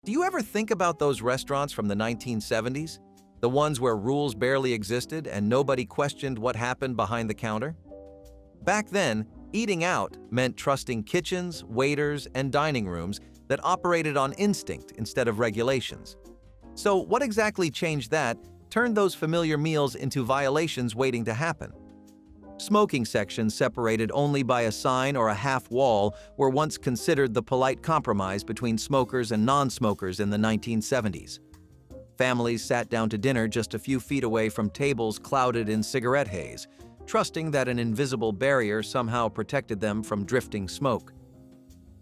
Do you ever think about those restaurants from the 1970s? The ones where rules barely existed and nobody questioned what happened behind the counter? Back then, eating out meant trusting kitchens, waiters, and dining rooms that operated on instinct instead of regulations. So what exactly changed that, turned those familiar meals into violations waiting to happen? Smoking sections separated only by a sign or a half wall were once considered the polite compromise between smokers and non-smokers in the 1970s. Families sat down to dinner just a few feet away from tables clouded in cigarette haze, trusting that an invisible barrier somehow protected them from drifting smoke.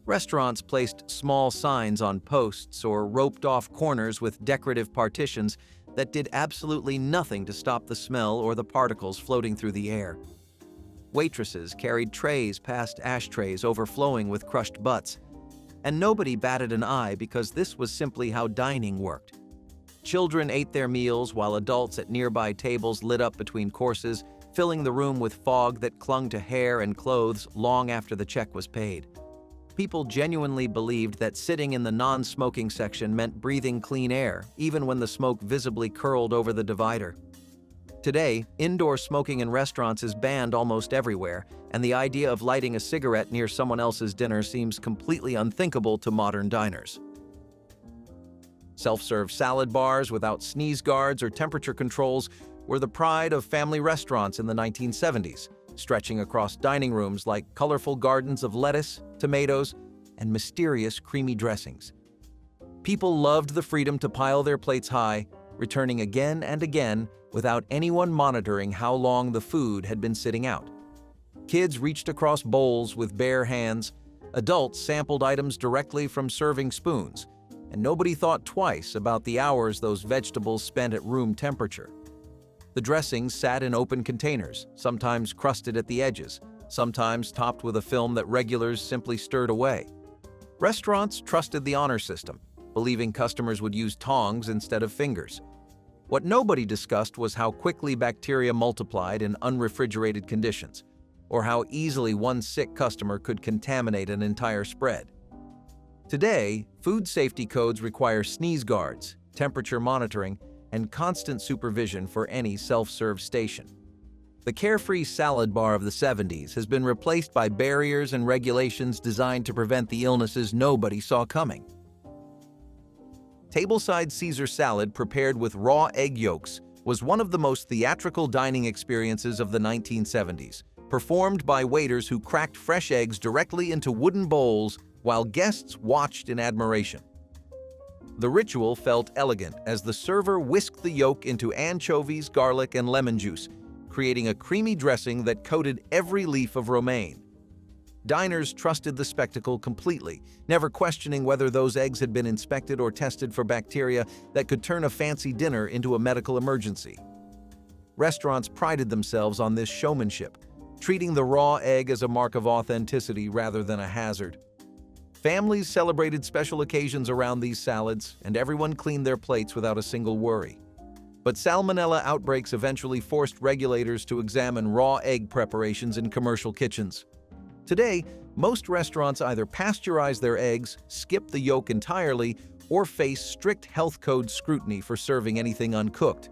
Restaurants placed small signs on posts or roped off corners with decorative partitions that did absolutely nothing to stop the smell or the particles floating through the air. Waitresses carried trays past ashtrays overflowing with crushed butts, and nobody batted an eye because this was simply how dining worked. Children ate their meals while adults at nearby tables lit up between courses, filling the room with fog that clung to hair and clothes long after the check was paid. People genuinely believed that sitting in the non-smoking section meant breathing clean air, even when the smoke visibly curled over the divider. Today, indoor smoking in restaurants is banned almost everywhere, and the idea of lighting a cigarette near someone else's dinner seems completely unthinkable to modern diners. Self-serve salad bars without sneeze guards or temperature controls were the pride of family restaurants in the 1970s, stretching across dining rooms like colorful gardens of lettuce, tomatoes, and mysterious creamy dressings. People loved the freedom to pile their plates high, returning again and again without anyone monitoring how long the food had been sitting out. Kids reached across bowls with bare hands, adults sampled items directly from serving spoons, and nobody thought twice about the hours those vegetables spent at room temperature. The dressings sat in open containers, sometimes crusted at the edges, sometimes topped with a film that regulars simply stirred away. Restaurants trusted the honor system, believing customers would use tongs instead of fingers. What nobody discussed was how quickly bacteria multiplied in unrefrigerated conditions, or how easily one sick customer could contaminate an entire spread. Today, food safety codes require sneeze guards, temperature monitoring, and constant supervision for any self-serve station. The carefree salad bar of the 70s has been replaced by barriers and regulations designed to prevent the illnesses nobody saw coming. Tableside Caesar salad prepared with raw egg yolks was one of the most theatrical dining experiences of the 1970s, performed by waiters who cracked fresh eggs directly into wooden bowls while guests watched in admiration. The ritual felt elegant as the server whisked the yolk into anchovies, garlic, and lemon juice, creating a creamy dressing that coated every leaf of romaine. Diners trusted the spectacle completely, never questioning whether those eggs had been inspected or tested for bacteria that could turn a fancy dinner into a medical emergency. Restaurants prided themselves on this showmanship, treating the raw egg as a mark of authenticity rather than a hazard. Families celebrated special occasions around these salads, and everyone cleaned their plates without a single worry. But salmonella outbreaks eventually forced regulators to examine raw egg preparations in commercial kitchens. Today, most restaurants either pasteurize their eggs, skip the yolk entirely, or face strict health code scrutiny for serving anything uncooked.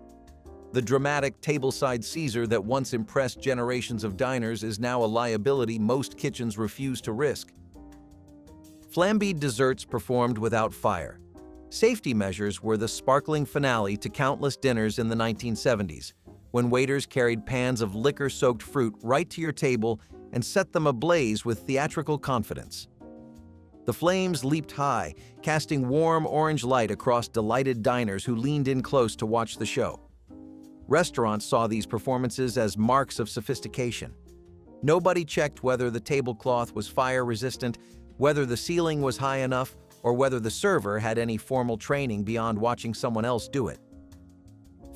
The dramatic tableside Caesar that once impressed generations of diners is now a liability most kitchens refuse to risk. Flambéed desserts performed without fire. Safety measures were the sparkling finale to countless dinners in the 1970s, when waiters carried pans of liquor-soaked fruit right to your table and set them ablaze with theatrical confidence. The flames leaped high, casting warm orange light across delighted diners who leaned in close to watch the show. Restaurants saw these performances as marks of sophistication. Nobody checked whether the tablecloth was fire-resistant, whether the ceiling was high enough, or whether the server had any formal training beyond watching someone else do it.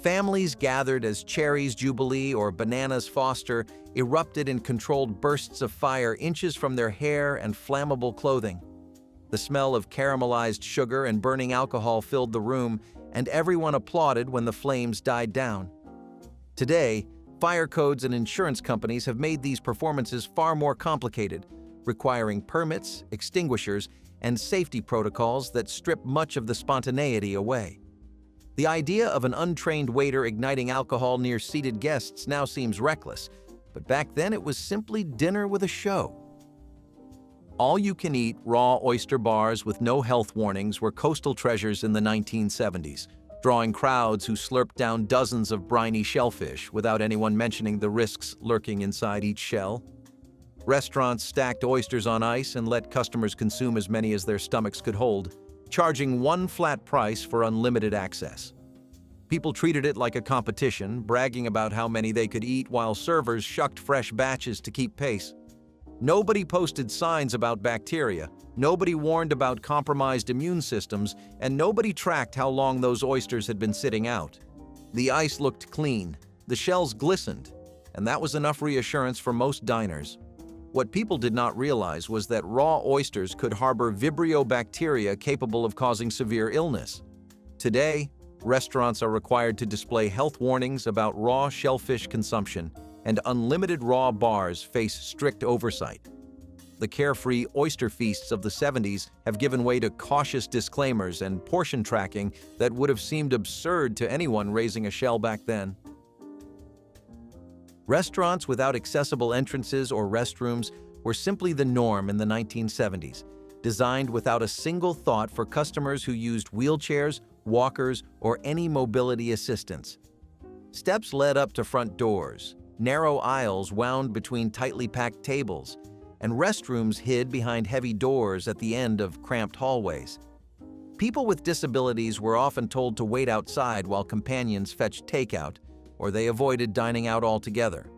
Families gathered as cherries jubilee or bananas foster erupted in controlled bursts of fire inches from their hair and flammable clothing. The smell of caramelized sugar and burning alcohol filled the room, and everyone applauded when the flames died down. Today, fire codes and insurance companies have made these performances far more complicated, requiring permits, extinguishers, and safety protocols that strip much of the spontaneity away. The idea of an untrained waiter igniting alcohol near seated guests now seems reckless, but back then it was simply dinner with a show. All-you-can-eat raw oyster bars with no health warnings were coastal treasures in the 1970s, drawing crowds who slurped down dozens of briny shellfish without anyone mentioning the risks lurking inside each shell. Restaurants stacked oysters on ice and let customers consume as many as their stomachs could hold, charging one flat price for unlimited access. People treated it like a competition, bragging about how many they could eat while servers shucked fresh batches to keep pace. Nobody posted signs about bacteria, nobody warned about compromised immune systems, and nobody tracked how long those oysters had been sitting out. The ice looked clean, the shells glistened, and that was enough reassurance for most diners. What people did not realize was that raw oysters could harbor Vibrio bacteria capable of causing severe illness. Today, restaurants are required to display health warnings about raw shellfish consumption, and unlimited raw bars face strict oversight. The carefree oyster feasts of the 70s have given way to cautious disclaimers and portion tracking that would have seemed absurd to anyone raising a shell back then. Restaurants without accessible entrances or restrooms were simply the norm in the 1970s, designed without a single thought for customers who used wheelchairs, walkers, or any mobility assistance. Steps led up to front doors, narrow aisles wound between tightly packed tables, and restrooms hid behind heavy doors at the end of cramped hallways. People with disabilities were often told to wait outside while companions fetched takeout, or they avoided dining out altogether.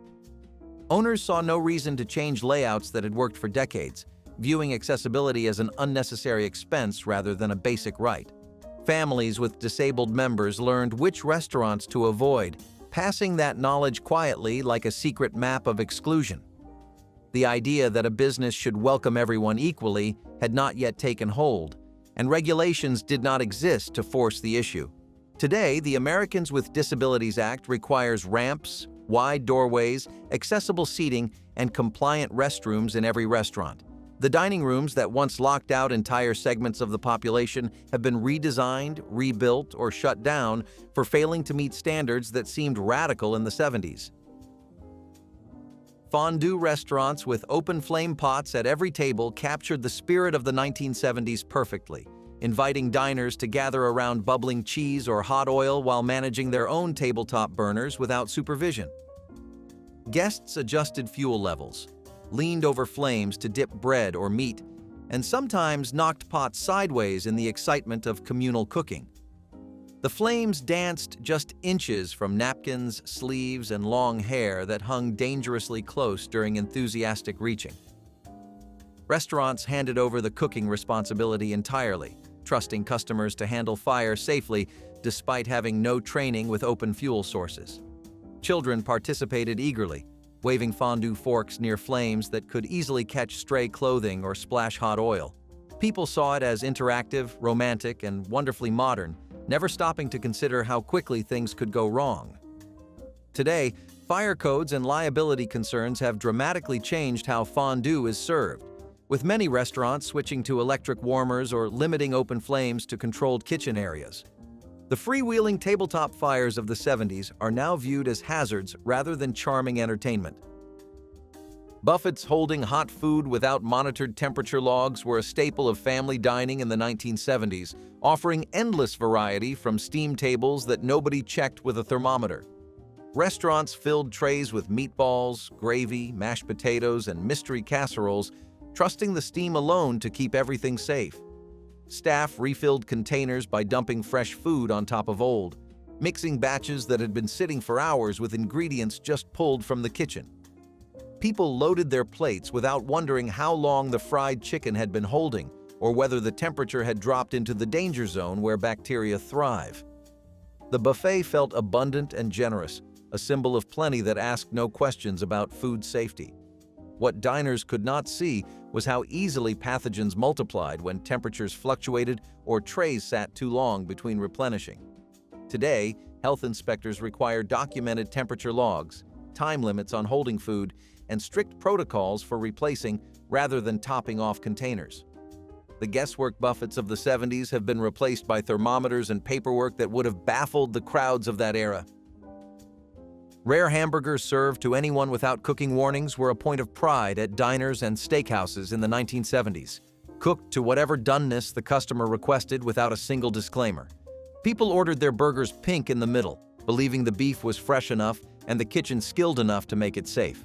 Owners saw no reason to change layouts that had worked for decades, viewing accessibility as an unnecessary expense rather than a basic right. Families with disabled members learned which restaurants to avoid, passing that knowledge quietly like a secret map of exclusion. The idea that a business should welcome everyone equally had not yet taken hold, and regulations did not exist to force the issue. Today, the Americans with Disabilities Act requires ramps, wide doorways, accessible seating, and compliant restrooms in every restaurant. The dining rooms that once locked out entire segments of the population have been redesigned, rebuilt, or shut down for failing to meet standards that seemed radical in the 70s. Fondue restaurants with open flame pots at every table captured the spirit of the 1970s perfectly, inviting diners to gather around bubbling cheese or hot oil while managing their own tabletop burners without supervision. Guests adjusted fuel levels, leaned over flames to dip bread or meat, and sometimes knocked pots sideways in the excitement of communal cooking. The flames danced just inches from napkins, sleeves, and long hair that hung dangerously close during enthusiastic reaching. Restaurants handed over the cooking responsibility entirely, trusting customers to handle fire safely despite having no training with open fuel sources. Children participated eagerly, waving fondue forks near flames that could easily catch stray clothing or splash hot oil. People saw it as interactive, romantic, and wonderfully modern, never stopping to consider how quickly things could go wrong. Today, fire codes and liability concerns have dramatically changed how fondue is served, with many restaurants switching to electric warmers or limiting open flames to controlled kitchen areas. The freewheeling tabletop fires of the 70s are now viewed as hazards rather than charming entertainment. Buffets holding hot food without monitored temperature logs were a staple of family dining in the 1970s, offering endless variety from steam tables that nobody checked with a thermometer. Restaurants filled trays with meatballs, gravy, mashed potatoes, and mystery casseroles, trusting the steam alone to keep everything safe. Staff refilled containers by dumping fresh food on top of old, mixing batches that had been sitting for hours with ingredients just pulled from the kitchen. People loaded their plates without wondering how long the fried chicken had been holding or whether the temperature had dropped into the danger zone where bacteria thrive. The buffet felt abundant and generous, a symbol of plenty that asked no questions about food safety. What diners could not see was how easily pathogens multiplied when temperatures fluctuated or trays sat too long between replenishing. Today, health inspectors require documented temperature logs, time limits on holding food, and strict protocols for replacing rather than topping off containers. The guesswork buffets of the 70s have been replaced by thermometers and paperwork that would have baffled the crowds of that era. Rare hamburgers served to anyone without cooking warnings were a point of pride at diners and steakhouses in the 1970s, cooked to whatever doneness the customer requested without a single disclaimer. People ordered their burgers pink in the middle, believing the beef was fresh enough and the kitchen skilled enough to make it safe.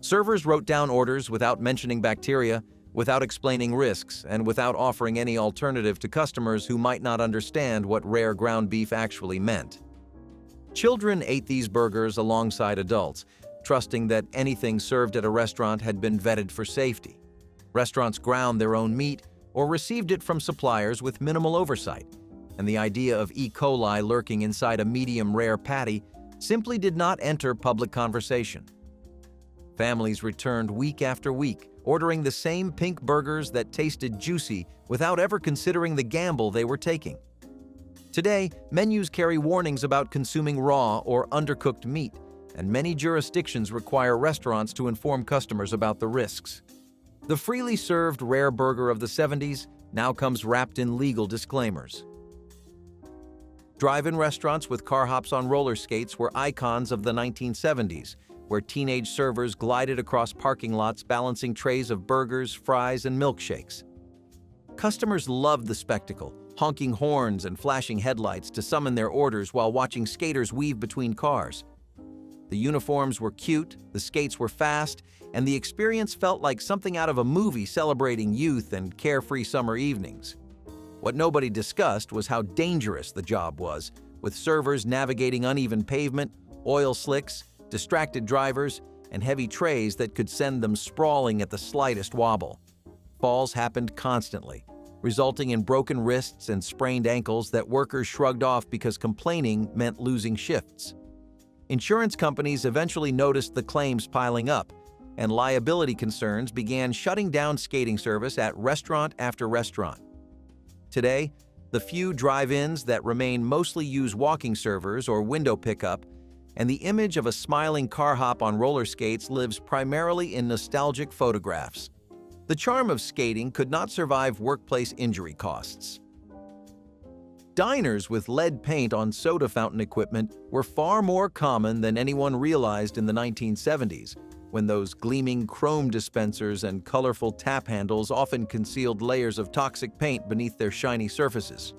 Servers wrote down orders without mentioning bacteria, without explaining risks, and without offering any alternative to customers who might not understand what rare ground beef actually meant. Children ate these burgers alongside adults, trusting that anything served at a restaurant had been vetted for safety. Restaurants ground their own meat or received it from suppliers with minimal oversight, and the idea of E. coli lurking inside a medium-rare patty simply did not enter public conversation. Families returned week after week, ordering the same pink burgers that tasted juicy without ever considering the gamble they were taking. Today, menus carry warnings about consuming raw or undercooked meat, and many jurisdictions require restaurants to inform customers about the risks. The freely served rare burger of the 70s now comes wrapped in legal disclaimers. Drive-in restaurants with car hops on roller skates were icons of the 1970s, where teenage servers glided across parking lots balancing trays of burgers, fries, and milkshakes. Customers loved the spectacle, honking horns and flashing headlights to summon their orders while watching skaters weave between cars. The uniforms were cute, the skates were fast, and the experience felt like something out of a movie celebrating youth and carefree summer evenings. What nobody discussed was how dangerous the job was, with servers navigating uneven pavement, oil slicks, distracted drivers, and heavy trays that could send them sprawling at the slightest wobble. Falls happened constantly, resulting in broken wrists and sprained ankles that workers shrugged off because complaining meant losing shifts. Insurance companies eventually noticed the claims piling up, and liability concerns began shutting down skating service at restaurant after restaurant. Today, the few drive-ins that remain mostly use walking servers or window pickup, and the image of a smiling car hop on roller skates lives primarily in nostalgic photographs. The charm of skating could not survive workplace injury costs. Diners with lead paint on soda fountain equipment were far more common than anyone realized in the 1970s, when those gleaming chrome dispensers and colorful tap handles often concealed layers of toxic paint beneath their shiny surfaces.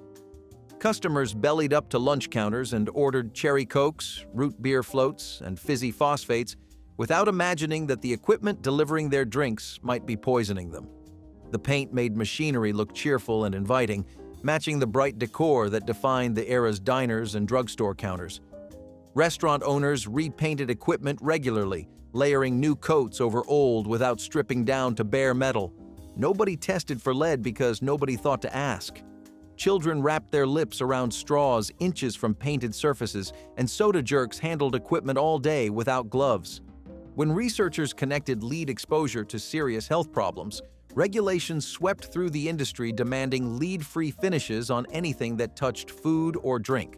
Customers bellied up to lunch counters and ordered cherry cokes, root beer floats, and fizzy phosphates without imagining that the equipment delivering their drinks might be poisoning them. The paint made machinery look cheerful and inviting, matching the bright decor that defined the era's diners and drugstore counters. Restaurant owners repainted equipment regularly, layering new coats over old without stripping down to bare metal. Nobody tested for lead because nobody thought to ask. Children wrapped their lips around straws inches from painted surfaces, and soda jerks handled equipment all day without gloves. When researchers connected lead exposure to serious health problems, regulations swept through the industry demanding lead-free finishes on anything that touched food or drink.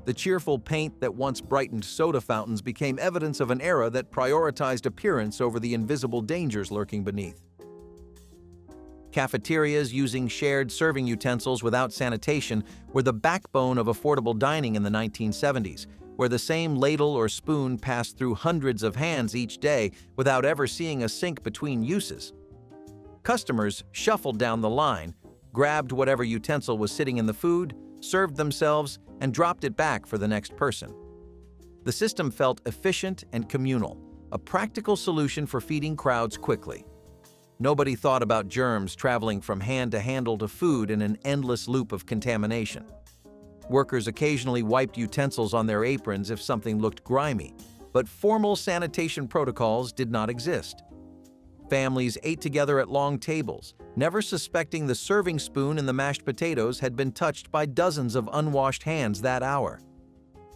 The cheerful paint that once brightened soda fountains became evidence of an era that prioritized appearance over the invisible dangers lurking beneath. Cafeterias using shared serving utensils without sanitation were the backbone of affordable dining in the 1970s, where the same ladle or spoon passed through hundreds of hands each day without ever seeing a sink between uses. Customers shuffled down the line, grabbed whatever utensil was sitting in the food, served themselves, and dropped it back for the next person. The system felt efficient and communal, a practical solution for feeding crowds quickly. Nobody thought about germs traveling from hand to handle to food in an endless loop of contamination. Workers occasionally wiped utensils on their aprons if something looked grimy, but formal sanitation protocols did not exist. Families ate together at long tables, never suspecting the serving spoon in the mashed potatoes had been touched by dozens of unwashed hands that hour.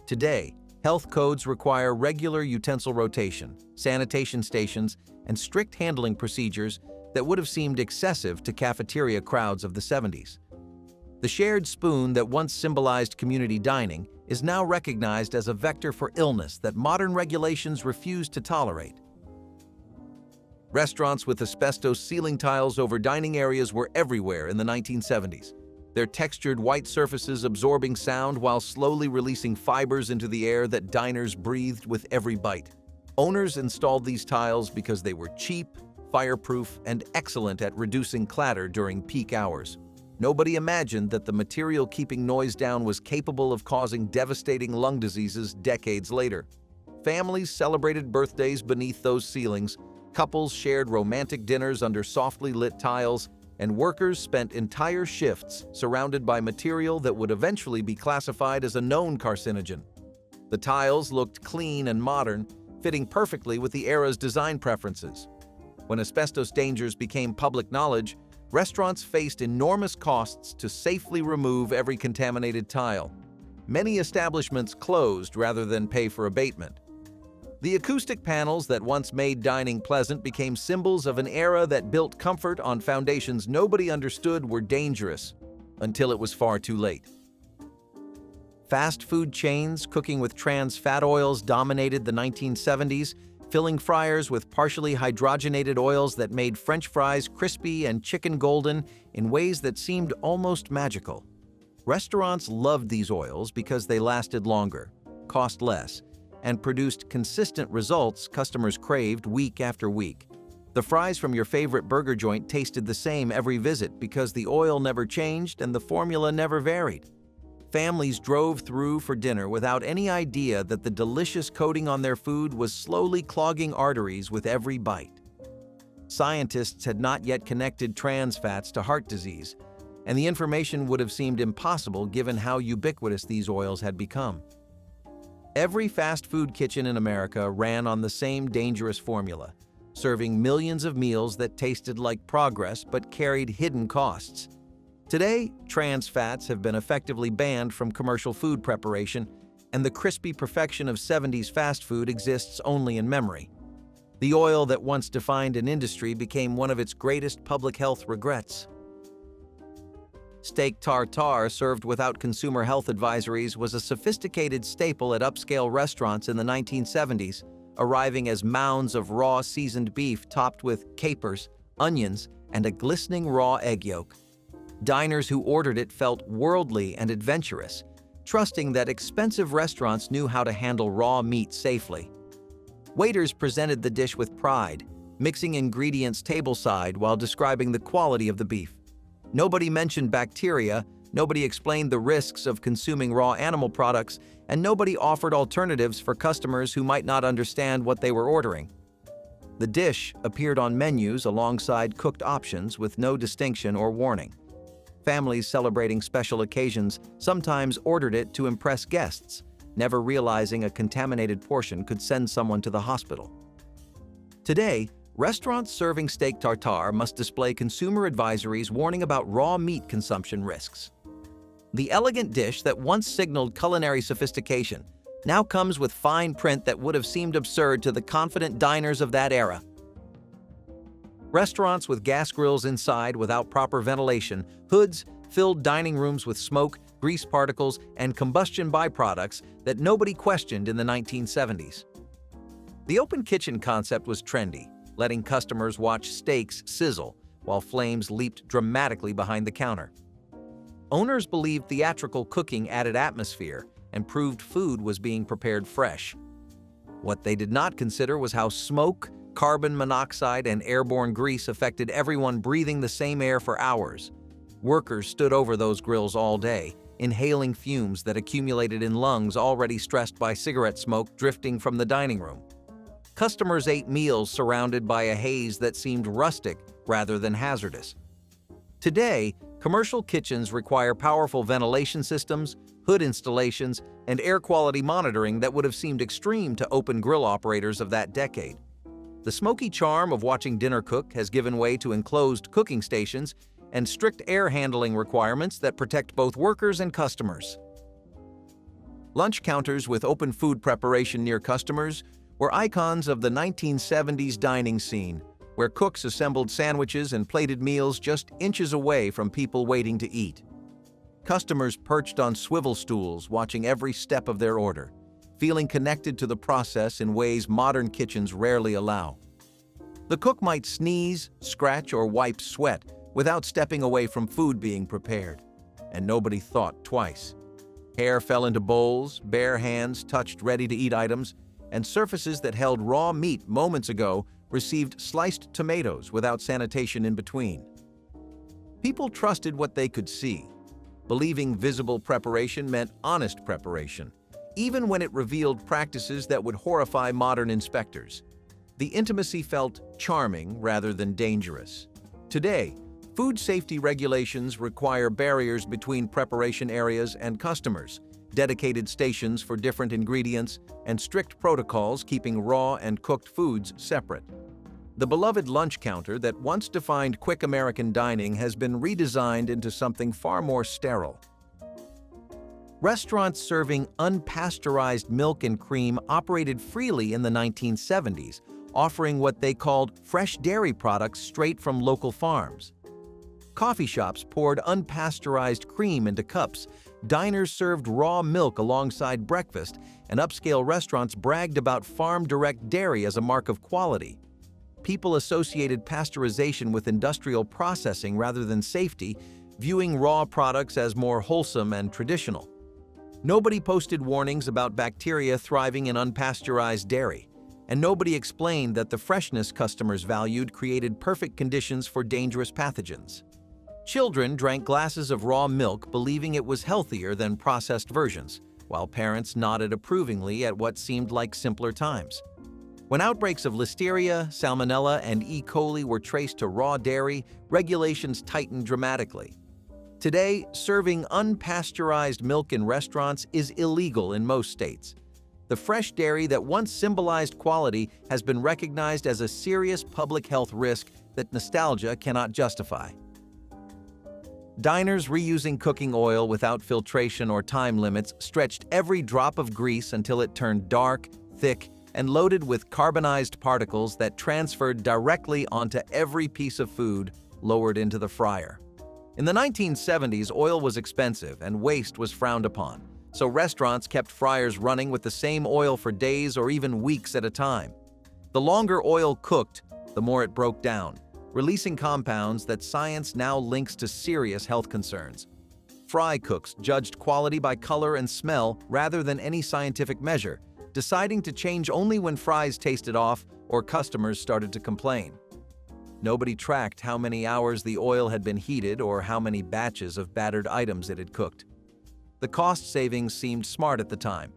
Today, health codes require regular utensil rotation, sanitation stations, and strict handling procedures that would have seemed excessive to cafeteria crowds of the 70s. The shared spoon that once symbolized community dining is now recognized as a vector for illness that modern regulations refuse to tolerate. Restaurants with asbestos ceiling tiles over dining areas were everywhere in the 1970s. Their textured white surfaces absorbing sound while slowly releasing fibers into the air that diners breathed with every bite. Owners installed these tiles because they were cheap, fireproof, and excellent at reducing clatter during peak hours. Nobody imagined that the material keeping noise down was capable of causing devastating lung diseases decades later. Families celebrated birthdays beneath those ceilings, couples shared romantic dinners under softly lit tiles, and workers spent entire shifts surrounded by material that would eventually be classified as a known carcinogen. The tiles looked clean and modern, fitting perfectly with the era's design preferences. When asbestos dangers became public knowledge, restaurants faced enormous costs to safely remove every contaminated tile. Many establishments closed rather than pay for abatement. The acoustic panels that once made dining pleasant became symbols of an era that built comfort on foundations nobody understood were dangerous, until it was far too late. Fast food chains cooking with trans fat oils dominated the 1970s, filling fryers with partially hydrogenated oils that made French fries crispy and chicken golden in ways that seemed almost magical. Restaurants loved these oils because they lasted longer, cost less, and produced consistent results customers craved week after week. The fries from your favorite burger joint tasted the same every visit because the oil never changed and the formula never varied. Families drove through for dinner without any idea that the delicious coating on their food was slowly clogging arteries with every bite. Scientists had not yet connected trans fats to heart disease, and the information would have seemed impossible given how ubiquitous these oils had become. Every fast food kitchen in America ran on the same dangerous formula, serving millions of meals that tasted like progress but carried hidden costs. Today, trans fats have been effectively banned from commercial food preparation, and the crispy perfection of 70s fast food exists only in memory. The oil that once defined an industry became one of its greatest public health regrets. Steak tartare served without consumer health advisories was a sophisticated staple at upscale restaurants in the 1970s, arriving as mounds of raw seasoned beef topped with capers, onions, and a glistening raw egg yolk. Diners who ordered it felt worldly and adventurous, trusting that expensive restaurants knew how to handle raw meat safely. Waiters presented the dish with pride, mixing ingredients tableside while describing the quality of the beef. Nobody mentioned bacteria, nobody explained the risks of consuming raw animal products, and nobody offered alternatives for customers who might not understand what they were ordering. The dish appeared on menus alongside cooked options with no distinction or warning. Families celebrating special occasions sometimes ordered it to impress guests, never realizing a contaminated portion could send someone to the hospital. Today, restaurants serving steak tartare must display consumer advisories warning about raw meat consumption risks. The elegant dish that once signaled culinary sophistication now comes with fine print that would have seemed absurd to the confident diners of that era. Restaurants with gas grills inside without proper ventilation, hoods filled dining rooms with smoke, grease particles, and combustion byproducts that nobody questioned in the 1970s. The open kitchen concept was trendy, letting customers watch steaks sizzle while flames leaped dramatically behind the counter. Owners believed theatrical cooking added atmosphere and proved food was being prepared fresh. What they did not consider was how smoke, carbon monoxide, and airborne grease affected everyone breathing the same air for hours. Workers stood over those grills all day, inhaling fumes that accumulated in lungs already stressed by cigarette smoke drifting from the dining room. Customers ate meals surrounded by a haze that seemed rustic rather than hazardous. Today, commercial kitchens require powerful ventilation systems, hood installations, and air quality monitoring that would have seemed extreme to open grill operators of that decade. The smoky charm of watching dinner cook has given way to enclosed cooking stations and strict air handling requirements that protect both workers and customers. Lunch counters with open food preparation near customers were icons of the 1970s dining scene, where cooks assembled sandwiches and plated meals just inches away from people waiting to eat. Customers perched on swivel stools watching every step of their order, feeling connected to the process in ways modern kitchens rarely allow. The cook might sneeze, scratch, or wipe sweat without stepping away from food being prepared, and nobody thought twice. Hair fell into bowls, bare hands touched ready-to-eat items, and surfaces that held raw meat moments ago received sliced tomatoes without sanitation in between. People trusted what they could see, believing visible preparation meant honest preparation, even when it revealed practices that would horrify modern inspectors. The intimacy felt charming rather than dangerous. Today, food safety regulations require barriers between preparation areas and customers, dedicated stations for different ingredients, and strict protocols keeping raw and cooked foods separate. The beloved lunch counter that once defined quick American dining has been redesigned into something far more sterile. Restaurants serving unpasteurized milk and cream operated freely in the 1970s, offering what they called fresh dairy products straight from local farms. Coffee shops poured unpasteurized cream into cups, diners served raw milk alongside breakfast, and upscale restaurants bragged about farm-direct dairy as a mark of quality. People associated pasteurization with industrial processing rather than safety, viewing raw products as more wholesome and traditional. Nobody posted warnings about bacteria thriving in unpasteurized dairy, and nobody explained that the freshness customers valued created perfect conditions for dangerous pathogens. Children drank glasses of raw milk believing it was healthier than processed versions, while parents nodded approvingly at what seemed like simpler times. When outbreaks of Listeria, Salmonella, and E. coli were traced to raw dairy, regulations tightened dramatically. Today, serving unpasteurized milk in restaurants is illegal in most states. The fresh dairy that once symbolized quality has been recognized as a serious public health risk that nostalgia cannot justify. Diners reusing cooking oil without filtration or time limits stretched every drop of grease until it turned dark, thick, and loaded with carbonized particles that transferred directly onto every piece of food lowered into the fryer. In the 1970s, oil was expensive and waste was frowned upon, so restaurants kept fryers running with the same oil for days or even weeks at a time. The longer oil cooked, the more it broke down, releasing compounds that science now links to serious health concerns. Fry cooks judged quality by color and smell rather than any scientific measure, deciding to change only when fries tasted off or customers started to complain. Nobody tracked how many hours the oil had been heated or how many batches of battered items it had cooked. The cost savings seemed smart at the time.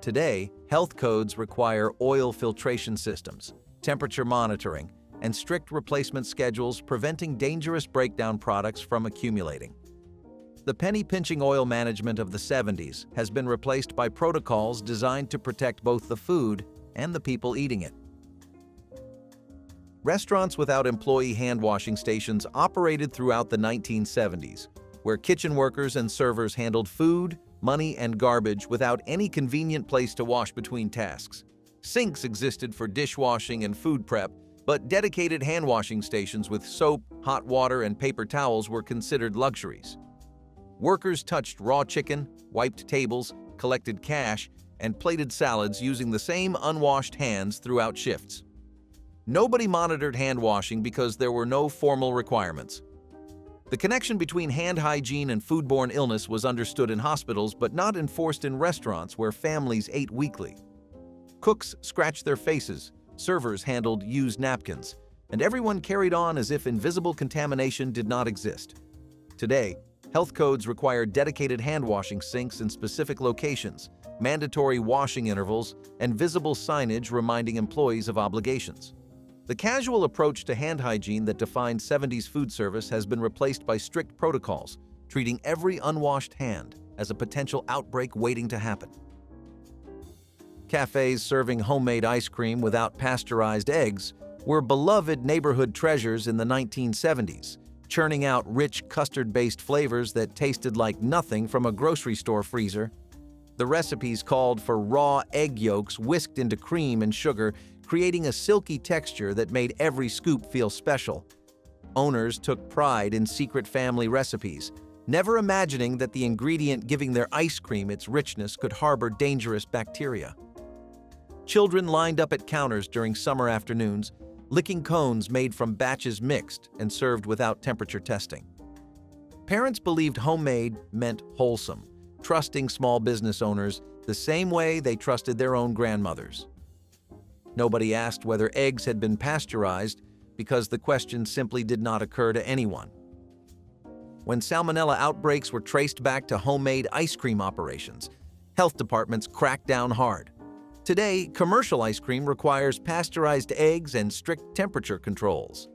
Today, health codes require oil filtration systems, temperature monitoring, and strict replacement schedules preventing dangerous breakdown products from accumulating. The penny-pinching oil management of the 70s has been replaced by protocols designed to protect both the food and the people eating it. Restaurants without employee hand-washing stations operated throughout the 1970s, where kitchen workers and servers handled food, money, and garbage without any convenient place to wash between tasks. Sinks existed for dishwashing and food prep, but dedicated hand-washing stations with soap, hot water, and paper towels were considered luxuries. Workers touched raw chicken, wiped tables, collected cash, and plated salads using the same unwashed hands throughout shifts. Nobody monitored hand washing because there were no formal requirements. The connection between hand hygiene and foodborne illness was understood in hospitals but not enforced in restaurants where families ate weekly. Cooks scratched their faces, servers handled used napkins, and everyone carried on as if invisible contamination did not exist. Today, health codes require dedicated hand-washing sinks in specific locations, mandatory washing intervals, and visible signage reminding employees of obligations. The casual approach to hand hygiene that defined 70s food service has been replaced by strict protocols, treating every unwashed hand as a potential outbreak waiting to happen. Cafes serving homemade ice cream without pasteurized eggs were beloved neighborhood treasures in the 1970s, churning out rich custard-based flavors that tasted like nothing from a grocery store freezer. The recipes called for raw egg yolks whisked into cream and sugar, creating a silky texture that made every scoop feel special. Owners took pride in secret family recipes, never imagining that the ingredient giving their ice cream its richness could harbor dangerous bacteria. Children lined up at counters during summer afternoons, licking cones made from batches mixed and served without temperature testing. Parents believed homemade meant wholesome, trusting small business owners the same way they trusted their own grandmothers. Nobody asked whether eggs had been pasteurized because the question simply did not occur to anyone. When salmonella outbreaks were traced back to homemade ice cream operations, health departments cracked down hard. Today, commercial ice cream requires pasteurized eggs and strict temperature controls.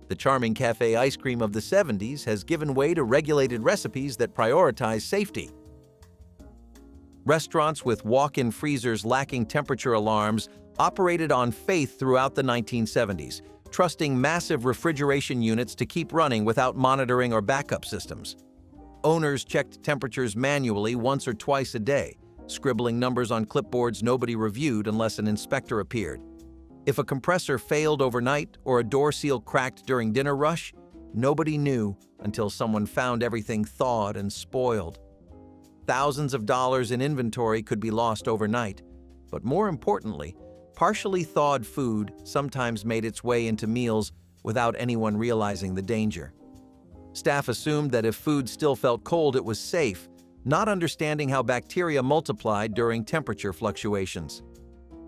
The charming cafe ice cream of the 70s has given way to regulated recipes that prioritize safety. Restaurants with walk-in freezers lacking temperature alarms operated on faith throughout the 1970s, trusting massive refrigeration units to keep running without monitoring or backup systems. Owners checked temperatures manually once or twice a day, scribbling numbers on clipboards nobody reviewed unless an inspector appeared. If a compressor failed overnight or a door seal cracked during dinner rush, nobody knew until someone found everything thawed and spoiled. Thousands of dollars in inventory could be lost overnight, but more importantly, partially thawed food sometimes made its way into meals without anyone realizing the danger. Staff assumed that if food still felt cold, it was safe, not understanding how bacteria multiplied during temperature fluctuations.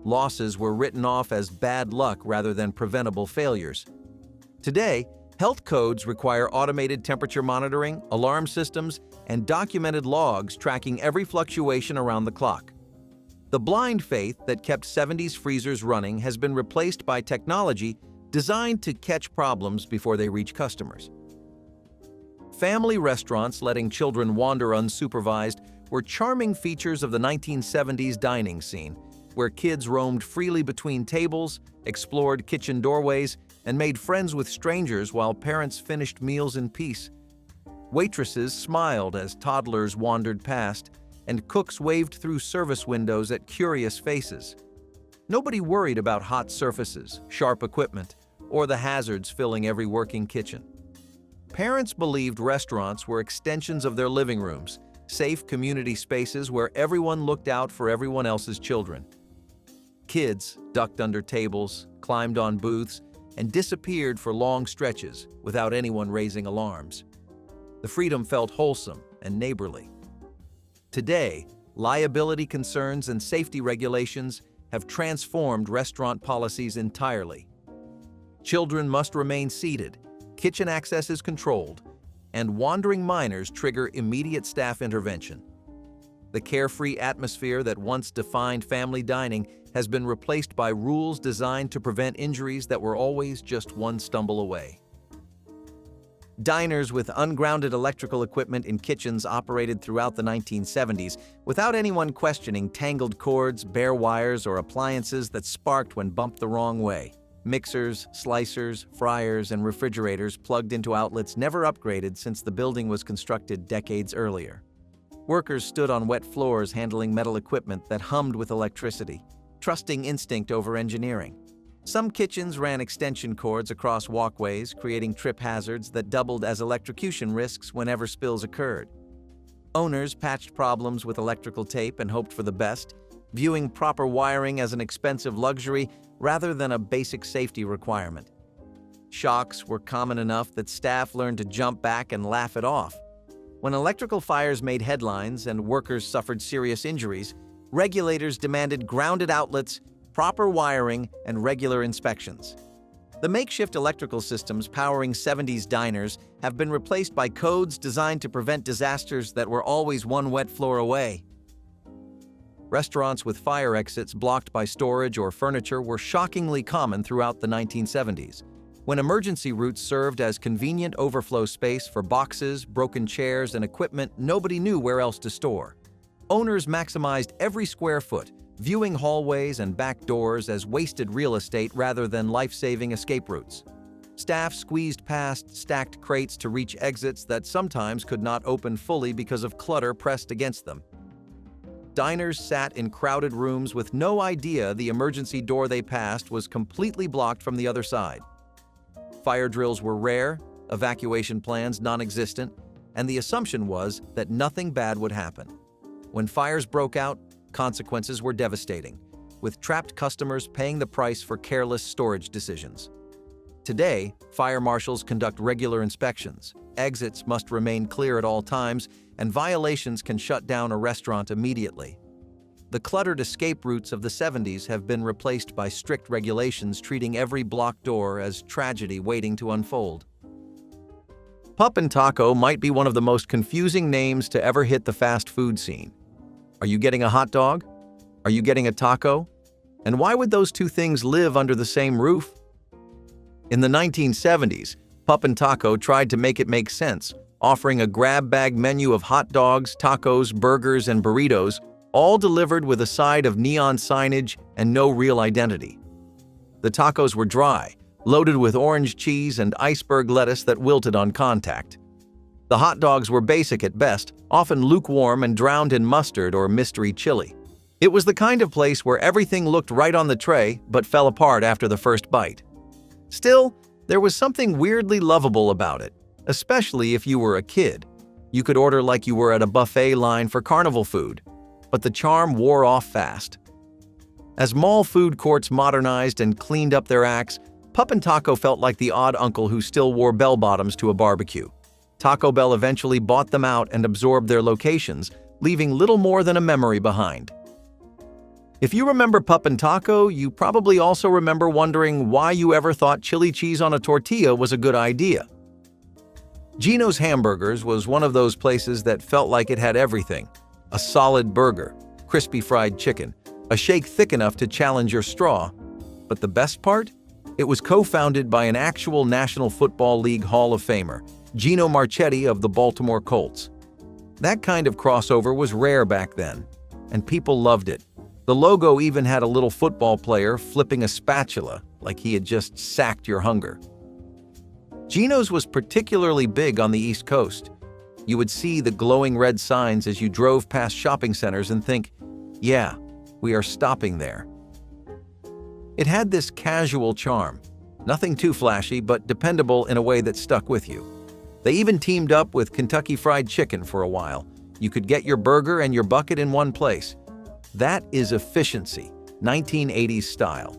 Losses were written off as bad luck rather than preventable failures. Today, health codes require automated temperature monitoring, alarm systems, and documented logs tracking every fluctuation around the clock. The blind faith that kept 70s freezers running has been replaced by technology designed to catch problems before they reach customers. Family restaurants letting children wander unsupervised were charming features of the 1970s dining scene, where kids roamed freely between tables, explored kitchen doorways, and made friends with strangers while parents finished meals in peace. Waitresses smiled as toddlers wandered past, and cooks waved through service windows at curious faces. Nobody worried about hot surfaces, sharp equipment, or the hazards filling every working kitchen. Parents believed restaurants were extensions of their living rooms, safe community spaces where everyone looked out for everyone else's children. Kids ducked under tables, climbed on booths, and disappeared for long stretches without anyone raising alarms. The freedom felt wholesome and neighborly. Today, liability concerns and safety regulations have transformed restaurant policies entirely. Children must remain seated, kitchen access is controlled, and wandering minors trigger immediate staff intervention. The carefree atmosphere that once defined family dining has been replaced by rules designed to prevent injuries that were always just one stumble away. Diners with ungrounded electrical equipment in kitchens operated throughout the 1970s without anyone questioning tangled cords, bare wires, or appliances that sparked when bumped the wrong way. Mixers, slicers, fryers, and refrigerators plugged into outlets never upgraded since the building was constructed decades earlier. Workers stood on wet floors handling metal equipment that hummed with electricity, trusting instinct over engineering. Some kitchens ran extension cords across walkways, creating trip hazards that doubled as electrocution risks whenever spills occurred. Owners patched problems with electrical tape and hoped for the best, viewing proper wiring as an expensive luxury rather than a basic safety requirement. Shocks were common enough that staff learned to jump back and laugh it off. When electrical fires made headlines and workers suffered serious injuries, regulators demanded grounded outlets, proper wiring, and regular inspections. The makeshift electrical systems powering 70s diners have been replaced by codes designed to prevent disasters that were always one wet floor away. Restaurants with fire exits blocked by storage or furniture were shockingly common throughout the 1970s, when emergency routes served as convenient overflow space for boxes, broken chairs, and equipment nobody knew where else to store. Owners maximized every square foot, viewing hallways and back doors as wasted real estate rather than life-saving escape routes. Staff squeezed past stacked crates to reach exits that sometimes could not open fully because of clutter pressed against them. Diners sat in crowded rooms with no idea the emergency door they passed was completely blocked from the other side. Fire drills were rare, evacuation plans non-existent, and the assumption was that nothing bad would happen. When fires broke out, consequences were devastating, with trapped customers paying the price for careless storage decisions. Today, fire marshals conduct regular inspections. Exits must remain clear at all times, and violations can shut down a restaurant immediately. The cluttered escape routes of the 70s have been replaced by strict regulations treating every blocked door as tragedy waiting to unfold. Pup and taco might be one of the most confusing names to ever hit the fast food scene. Are you getting a hot dog? Are you getting a taco? And why would those two things live under the same roof? In the 1970s, Pup and Taco tried to make it make sense, offering a grab bag menu of hot dogs, tacos, burgers, and burritos, all delivered with a side of neon signage and no real identity. The tacos were dry, loaded with orange cheese and iceberg lettuce that wilted on contact. The hot dogs were basic at best, often lukewarm and drowned in mustard or mystery chili. It was the kind of place where everything looked right on the tray but fell apart after the first bite. Still, there was something weirdly lovable about it, especially if you were a kid. You could order like you were at a buffet line for carnival food, but the charm wore off fast. As mall food courts modernized and cleaned up their acts, Pup and Taco felt like the odd uncle who still wore bell-bottoms to a barbecue. Taco Bell eventually bought them out and absorbed their locations, leaving little more than a memory behind. If you remember Pup and Taco, you probably also remember wondering why you ever thought chili cheese on a tortilla was a good idea. Gino's Hamburgers was one of those places that felt like it had everything: a solid burger, crispy fried chicken, a shake thick enough to challenge your straw. But the best part? It was co-founded by an actual National Football League Hall of Famer, Gino Marchetti of the Baltimore Colts. That kind of crossover was rare back then, and people loved it. The logo even had a little football player flipping a spatula like he had just sacked your hunger. Gino's was particularly big on the East Coast. You would see the glowing red signs as you drove past shopping centers and think, yeah, we are stopping there. It had this casual charm, nothing too flashy but dependable in a way that stuck with you. They even teamed up with Kentucky Fried Chicken for a while. You could get your burger and your bucket in one place. That is efficiency, 1980s style.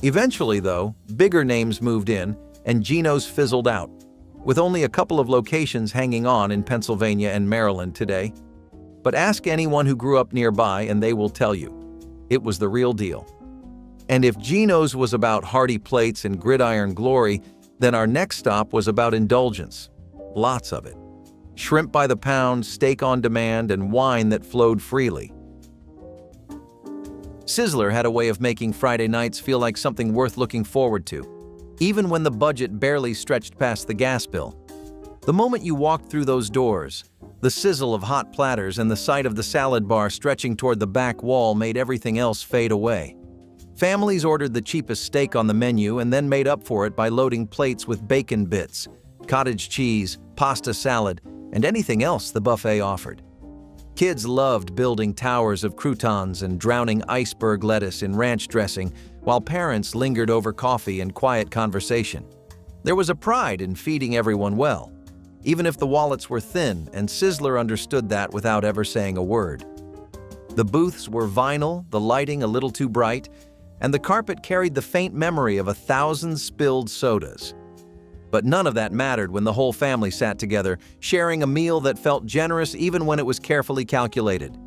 Eventually, though, bigger names moved in, and Gino's fizzled out, with only a couple of locations hanging on in Pennsylvania and Maryland today. But ask anyone who grew up nearby and they will tell you, it was the real deal. And if Gino's was about hearty plates and gridiron glory, then our next stop was about indulgence. Lots of it. Shrimp by the pound, steak on demand, and wine that flowed freely. Sizzler had a way of making Friday nights feel like something worth looking forward to, even when the budget barely stretched past the gas bill. The moment you walked through those doors, the sizzle of hot platters and the sight of the salad bar stretching toward the back wall made everything else fade away. Families ordered the cheapest steak on the menu and then made up for it by loading plates with bacon bits, cottage cheese, pasta salad, and anything else the buffet offered. Kids loved building towers of croutons and drowning iceberg lettuce in ranch dressing, while parents lingered over coffee and quiet conversation. There was a pride in feeding everyone well, even if the wallets were thin, and Sizzler understood that without ever saying a word. The booths were vinyl, the lighting a little too bright, and the carpet carried the faint memory of 1,000 spilled sodas. But none of that mattered when the whole family sat together, sharing a meal that felt generous even when it was carefully calculated.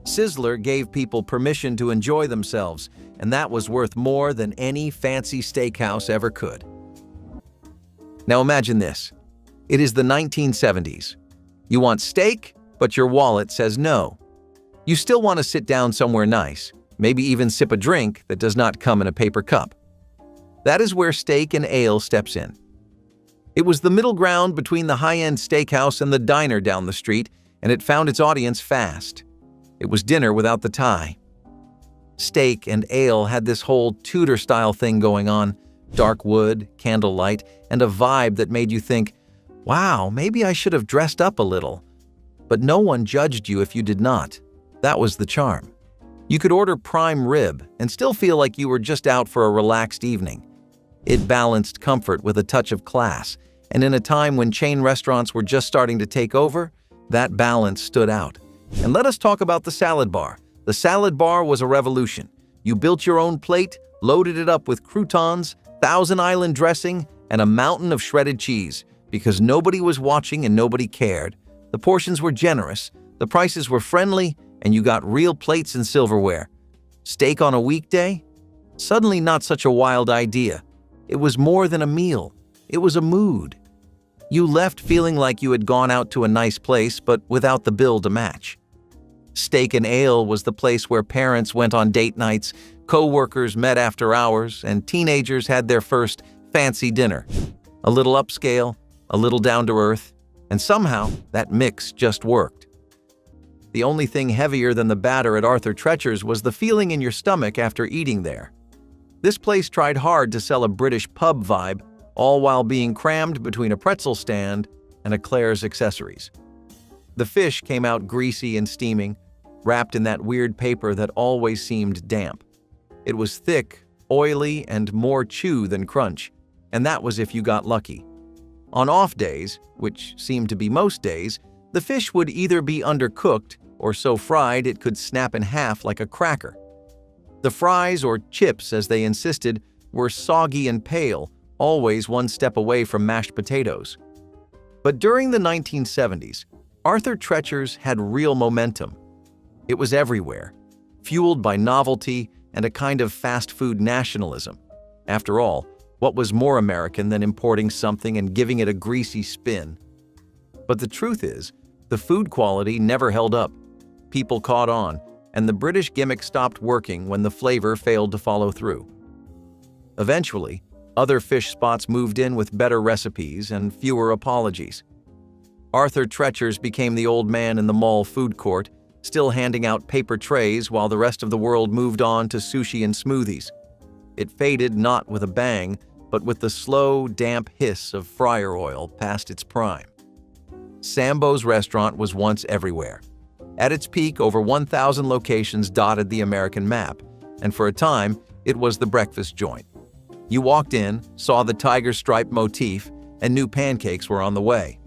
Sizzler gave people permission to enjoy themselves, and that was worth more than any fancy steakhouse ever could. Now imagine this. It is the 1970s. You want steak, but your wallet says no. You still want to sit down somewhere nice, maybe even sip a drink that does not come in a paper cup. That is where steak and ale steps in. It was the middle ground between the high-end steakhouse and the diner down the street, and it found its audience fast. It was dinner without the tie. Steak and ale had this whole Tudor-style thing going on, dark wood, candlelight, and a vibe that made you think, wow, maybe I should have dressed up a little. But no one judged you if you did not. That was the charm. You could order prime rib and still feel like you were just out for a relaxed evening. It balanced comfort with a touch of class, and in a time when chain restaurants were just starting to take over, that balance stood out. And let us talk about the salad bar. The salad bar was a revolution. You built your own plate, loaded it up with croutons, Thousand Island dressing, and a mountain of shredded cheese. Because nobody was watching and nobody cared. The portions were generous, the prices were friendly, and you got real plates and silverware. Steak on a weekday? Suddenly not such a wild idea. It was more than a meal. It was a mood. You left feeling like you had gone out to a nice place, but without the bill to match. Steak and Ale was the place where parents went on date nights, co-workers met after hours, and teenagers had their first fancy dinner. A little upscale, a little down-to-earth, and somehow that mix just worked. The only thing heavier than the batter at Arthur Treacher's was the feeling in your stomach after eating there. This place tried hard to sell a British pub vibe, all while being crammed between a pretzel stand and a Claire's accessories. The fish came out greasy and steaming, wrapped in that weird paper that always seemed damp. It was thick, oily, and more chew than crunch, and that was if you got lucky. On off days, which seemed to be most days, the fish would either be undercooked or so fried it could snap in half like a cracker. The fries, or chips as they insisted, were soggy and pale, always one step away from mashed potatoes. But during the 1970s, Arthur Treacher's had real momentum. It was everywhere, fueled by novelty and a kind of fast food nationalism. After all, what was more American than importing something and giving it a greasy spin? But the truth is, the food quality never held up. People caught on, and the British gimmick stopped working when the flavor failed to follow through. Eventually, other fish spots moved in with better recipes and fewer apologies. Arthur Treacher's became the old man in the mall food court, still handing out paper trays while the rest of the world moved on to sushi and smoothies. It faded not with a bang, but with the slow, damp hiss of fryer oil past its prime. Sambo's restaurant was once everywhere. At its peak, over 1,000 locations dotted the American map, and for a time, it was the breakfast joint. You walked in, saw the tiger stripe motif, and knew pancakes were on the way.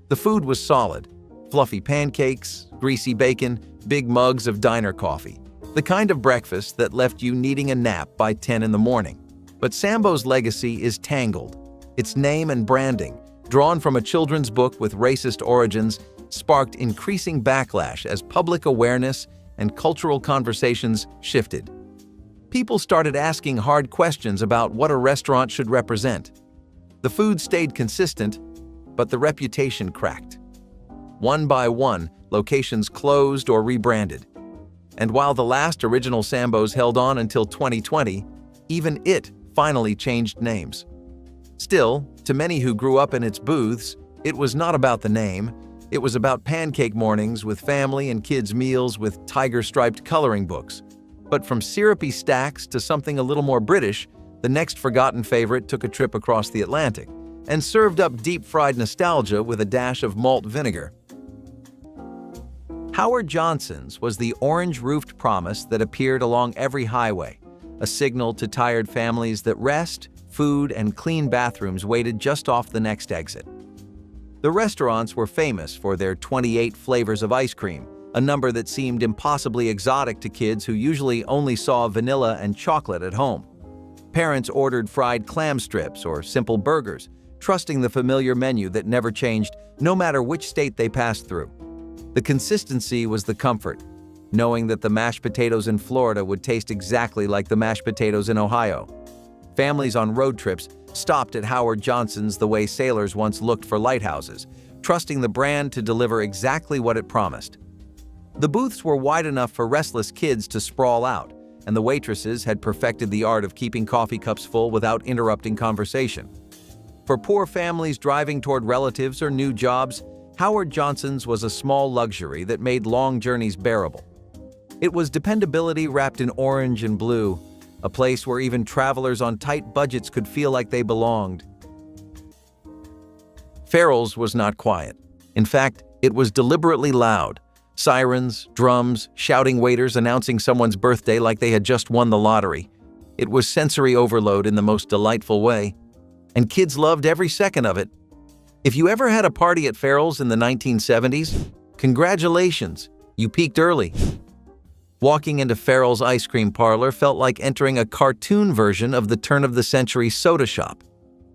The food was solid. Fluffy pancakes, greasy bacon, big mugs of diner coffee. The kind of breakfast that left you needing a nap by 10 in the morning. But Sambo's legacy is tangled. Its name and branding, drawn from a children's book with racist origins, sparked increasing backlash as public awareness and cultural conversations shifted. People started asking hard questions about what a restaurant should represent. The food stayed consistent, but the reputation cracked. One by one, locations closed or rebranded. And while the last original Sambo's held on until 2020, even it finally changed names. Still, to many who grew up in its booths, it was not about the name. It was about pancake mornings with family and kids' meals with tiger-striped coloring books. But from syrupy stacks to something a little more British, the next forgotten favorite took a trip across the Atlantic and served up deep-fried nostalgia with a dash of malt vinegar. Howard Johnson's was the orange-roofed promise that appeared along every highway, a signal to tired families that rest, food, and clean bathrooms waited just off the next exit. The restaurants were famous for their 28 flavors of ice cream, a number that seemed impossibly exotic to kids who usually only saw vanilla and chocolate at home. Parents ordered fried clam strips or simple burgers, trusting the familiar menu that never changed no matter which state they passed through. The consistency was the comfort, knowing that the mashed potatoes in Florida would taste exactly like the mashed potatoes in Ohio. Families on road trips stopped at Howard Johnson's the way sailors once looked for lighthouses, trusting the brand to deliver exactly what it promised. The booths were wide enough for restless kids to sprawl out, and the waitresses had perfected the art of keeping coffee cups full without interrupting conversation. For poor families driving toward relatives or new jobs, Howard Johnson's was a small luxury that made long journeys bearable. It was dependability wrapped in orange and blue, a place where even travelers on tight budgets could feel like they belonged. Farrell's was not quiet. In fact, it was deliberately loud. Sirens, drums, shouting waiters announcing someone's birthday like they had just won the lottery. It was sensory overload in the most delightful way, and kids loved every second of it. If you ever had a party at Farrell's in the 1970s, congratulations, you peaked early. Walking into Farrell's ice cream parlor felt like entering a cartoon version of the turn-of-the-century soda shop.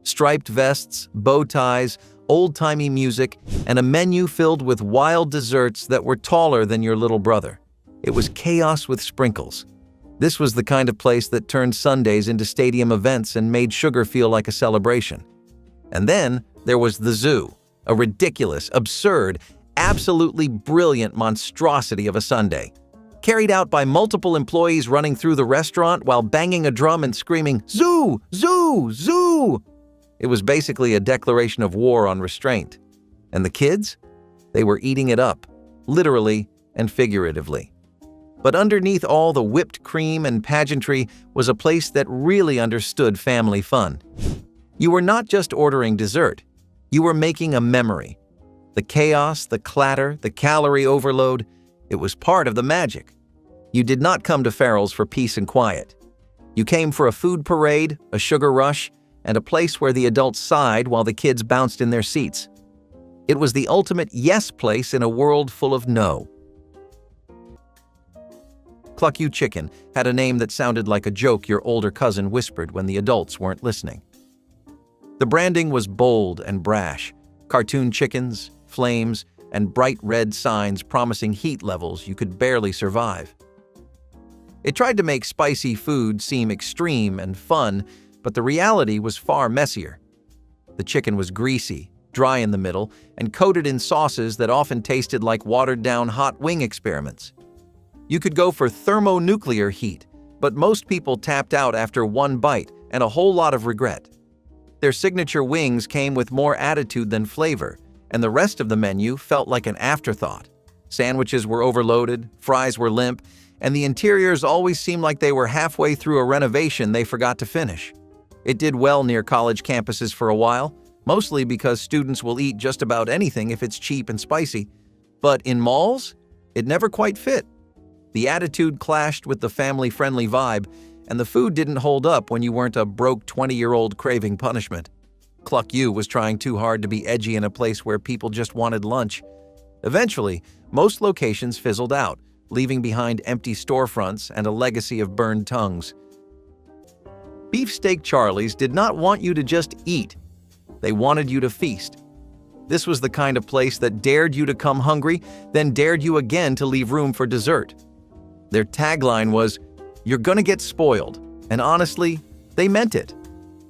Striped vests, bow ties, old-timey music, and a menu filled with wild desserts that were taller than your little brother. It was chaos with sprinkles. This was the kind of place that turned Sundays into stadium events and made sugar feel like a celebration. And then there was the zoo, a ridiculous, absurd, absolutely brilliant monstrosity of a Sunday. Carried out by multiple employees running through the restaurant while banging a drum and screaming, "Zoo! Zoo! Zoo!" It was basically a declaration of war on restraint. And the kids? They were eating it up, literally and figuratively. But underneath all the whipped cream and pageantry was a place that really understood family fun. You were not just ordering dessert. You were making a memory. The chaos, the clatter, the calorie overload, it was part of the magic. You did not come to Farrell's for peace and quiet. You came for a food parade, a sugar rush, and a place where the adults sighed while the kids bounced in their seats. It was the ultimate yes place in a world full of no. Cluck You Chicken had a name that sounded like a joke your older cousin whispered when the adults weren't listening. The branding was bold and brash, cartoon chickens, flames, and bright red signs promising heat levels you could barely survive. It tried to make spicy food seem extreme and fun, but the reality was far messier. The chicken was greasy, dry in the middle, and coated in sauces that often tasted like watered-down hot wing experiments. You could go for thermonuclear heat, but most people tapped out after one bite and a whole lot of regret. Their signature wings came with more attitude than flavor, and the rest of the menu felt like an afterthought. Sandwiches were overloaded, fries were limp, and the interiors always seemed like they were halfway through a renovation they forgot to finish. It did well near college campuses for a while, mostly because students will eat just about anything if it's cheap and spicy. But in malls, it never quite fit. The attitude clashed with the family-friendly vibe, and the food didn't hold up when you weren't a broke 20-year-old craving punishment. Cluck You was trying too hard to be edgy in a place where people just wanted lunch. Eventually, most locations fizzled out, leaving behind empty storefronts and a legacy of burned tongues. Beefsteak Charlie's did not want you to just eat. They wanted you to feast. This was the kind of place that dared you to come hungry, then dared you again to leave room for dessert. Their tagline was, "You're gonna get spoiled," and honestly, they meant it.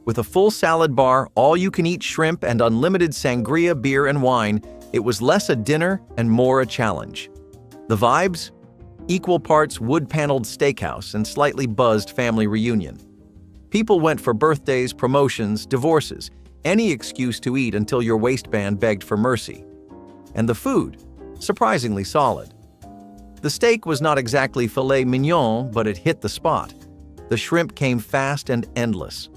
With a full salad bar, all-you-can-eat shrimp, and unlimited sangria, beer, and wine, it was less a dinner and more a challenge. The vibes? Equal parts wood-paneled steakhouse and slightly buzzed family reunion. People went for birthdays, promotions, divorces, any excuse to eat until your waistband begged for mercy. And the food? Surprisingly solid. The steak was not exactly filet mignon, but it hit the spot. The shrimp came fast and endless.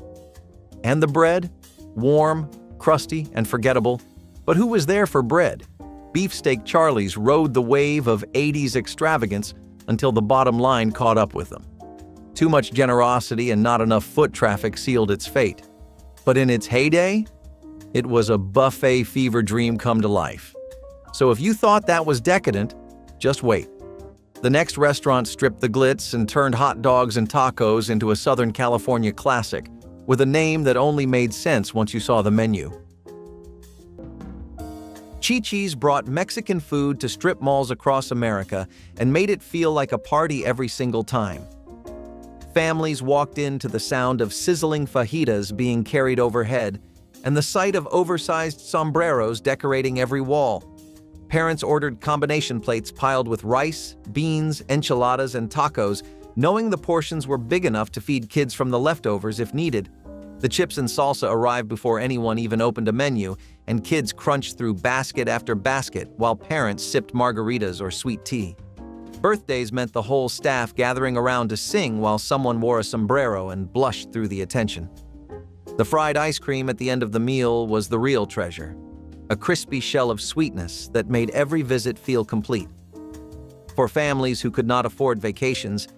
And the bread? Warm, crusty, and forgettable. But who was there for bread? Beefsteak Charlie's rode the wave of 80s extravagance until the bottom line caught up with them. Too much generosity and not enough foot traffic sealed its fate. But in its heyday, it was a buffet fever dream come to life. So if you thought that was decadent, just wait. The next restaurant stripped the glitz and turned hot dogs and tacos into a Southern California classic, with a name that only made sense once you saw the menu. Chi-Chi's brought Mexican food to strip malls across America and made it feel like a party every single time. Families walked in to the sound of sizzling fajitas being carried overhead and the sight of oversized sombreros decorating every wall. Parents ordered combination plates piled with rice, beans, enchiladas, and tacos, knowing the portions were big enough to feed kids from the leftovers if needed. The chips and salsa arrived before anyone even opened a menu, and kids crunched through basket after basket while parents sipped margaritas or sweet tea. Birthdays meant the whole staff gathering around to sing while someone wore a sombrero and blushed through the attention. The fried ice cream at the end of the meal was the real treasure, a crispy shell of sweetness that made every visit feel complete. For families who could not afford vacations,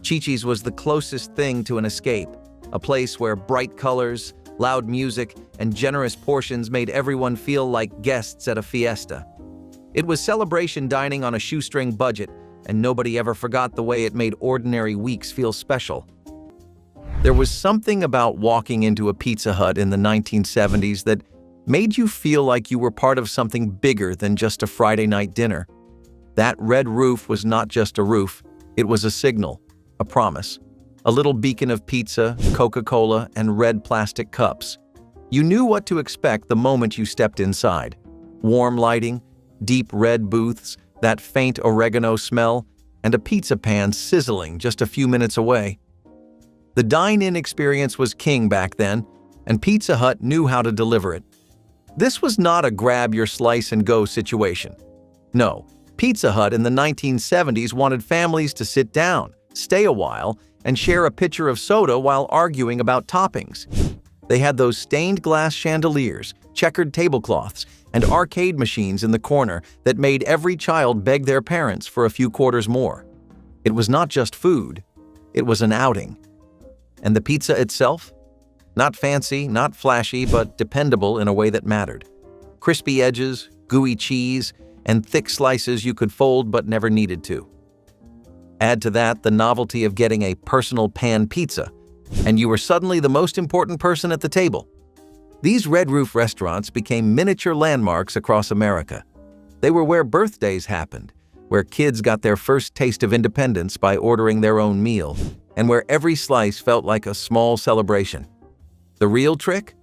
Chi-Chi's was the closest thing to an escape, a place where bright colors, loud music, and generous portions made everyone feel like guests at a fiesta. It was celebration dining on a shoestring budget, and nobody ever forgot the way it made ordinary weeks feel special. There was something about walking into a Pizza Hut in the 1970s that made you feel like you were part of something bigger than just a Friday night dinner. That red roof was not just a roof, it was a signal, a promise. A little beacon of pizza, Coca-Cola, and red plastic cups. You knew what to expect the moment you stepped inside. Warm lighting, deep red booths, that faint oregano smell, and a pizza pan sizzling just a few minutes away. The dine-in experience was king back then, and Pizza Hut knew how to deliver it. This was not a grab-your-slice-and-go situation. No, Pizza Hut in the 1970s wanted families to sit down, stay a while, and share a pitcher of soda while arguing about toppings. They had those stained glass chandeliers, checkered tablecloths, and arcade machines in the corner that made every child beg their parents for a few quarters more. It was not just food, it was an outing. And the pizza itself? Not fancy, not flashy, but dependable in a way that mattered. Crispy edges, gooey cheese, and thick slices you could fold but never needed to. Add to that the novelty of getting a personal pan pizza, and you were suddenly the most important person at the table. These red roof restaurants became miniature landmarks across America. They were where birthdays happened, where kids got their first taste of independence by ordering their own meal, and where every slice felt like a small celebration. The real trick?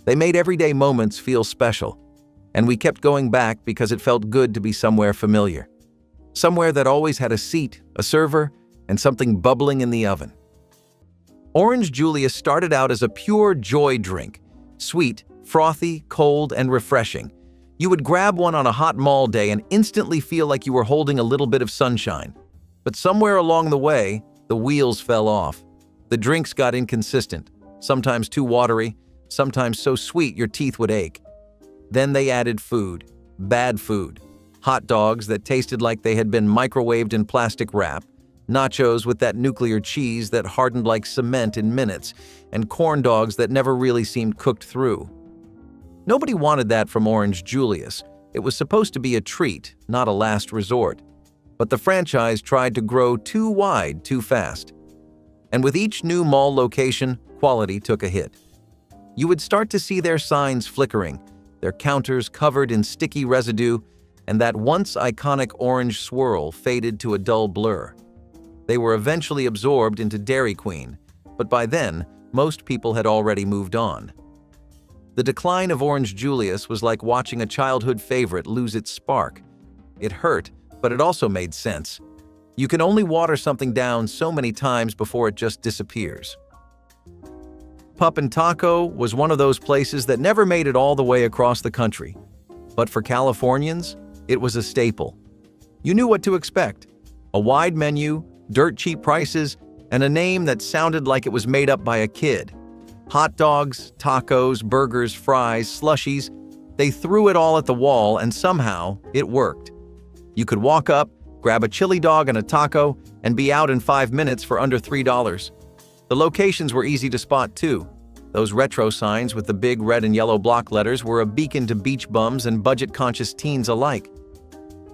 They made everyday moments feel special, and we kept going back because it felt good to be somewhere familiar. Somewhere that always had a seat, a server, and something bubbling in the oven. Orange Julius started out as a pure joy drink, sweet, frothy, cold, and refreshing. You would grab one on a hot mall day and instantly feel like you were holding a little bit of sunshine. But somewhere along the way, the wheels fell off. The drinks got inconsistent, sometimes too watery, sometimes so sweet your teeth would ache. Then they added food, bad food. Hot dogs that tasted like they had been microwaved in plastic wrap, nachos with that nuclear cheese that hardened like cement in minutes, and corn dogs that never really seemed cooked through. Nobody wanted that from Orange Julius. It was supposed to be a treat, not a last resort. But the franchise tried to grow too wide too fast. And with each new mall location, quality took a hit. You would start to see their signs flickering, their counters covered in sticky residue, and that once iconic orange swirl faded to a dull blur. They were eventually absorbed into Dairy Queen, but by then, most people had already moved on. The decline of Orange Julius was like watching a childhood favorite lose its spark. It hurt, but it also made sense. You can only water something down so many times before it just disappears. Pup and Taco was one of those places that never made it all the way across the country. But for Californians, it was a staple. You knew what to expect. A wide menu, dirt cheap prices, and a name that sounded like it was made up by a kid. Hot dogs, tacos, burgers, fries, slushies, they threw it all at the wall and somehow it worked. You could walk up, grab a chili dog and a taco, and be out in 5 minutes for under $3. The locations were easy to spot too. Those retro signs with the big red and yellow block letters were a beacon to beach bums and budget-conscious teens alike.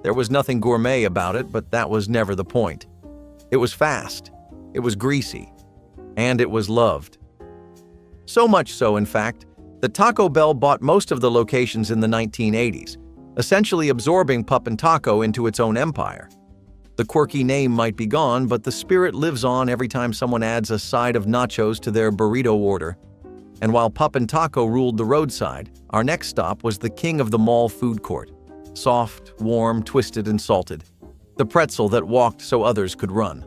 There was nothing gourmet about it, but that was never the point. It was fast, it was greasy, and it was loved. So much so, in fact, that Taco Bell bought most of the locations in the 1980s, essentially absorbing Pup and Taco into its own empire. The quirky name might be gone, but the spirit lives on every time someone adds a side of nachos to their burrito order. And while Pup and Taco ruled the roadside, our next stop was the king of the mall food court. Soft, warm, twisted, and salted. The pretzel that walked so others could run.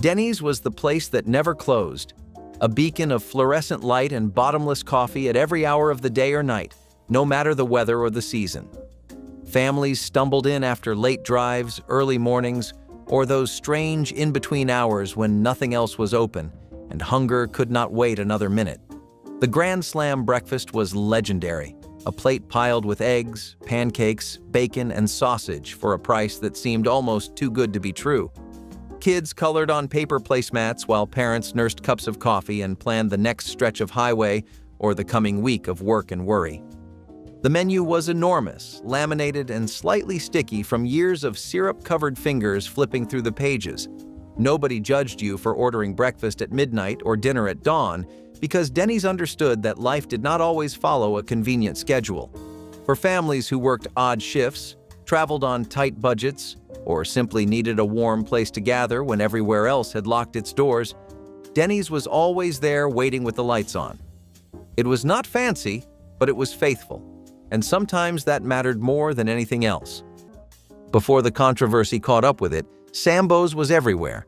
Denny's was the place that never closed. A beacon of fluorescent light and bottomless coffee at every hour of the day or night, no matter the weather or the season. Families stumbled in after late drives, early mornings, or those strange in-between hours when nothing else was open and hunger could not wait another minute. The Grand Slam breakfast was legendary, a plate piled with eggs, pancakes, bacon, and sausage for a price that seemed almost too good to be true. Kids colored on paper placemats while parents nursed cups of coffee and planned the next stretch of highway or the coming week of work and worry. The menu was enormous, laminated and slightly sticky from years of syrup-covered fingers flipping through the pages. Nobody judged you for ordering breakfast at midnight or dinner at dawn because Denny's understood that life did not always follow a convenient schedule. For families who worked odd shifts, traveled on tight budgets, or simply needed a warm place to gather when everywhere else had locked its doors, Denny's was always there waiting with the lights on. It was not fancy, but it was faithful, and sometimes that mattered more than anything else. Before the controversy caught up with it, Sambo's was everywhere,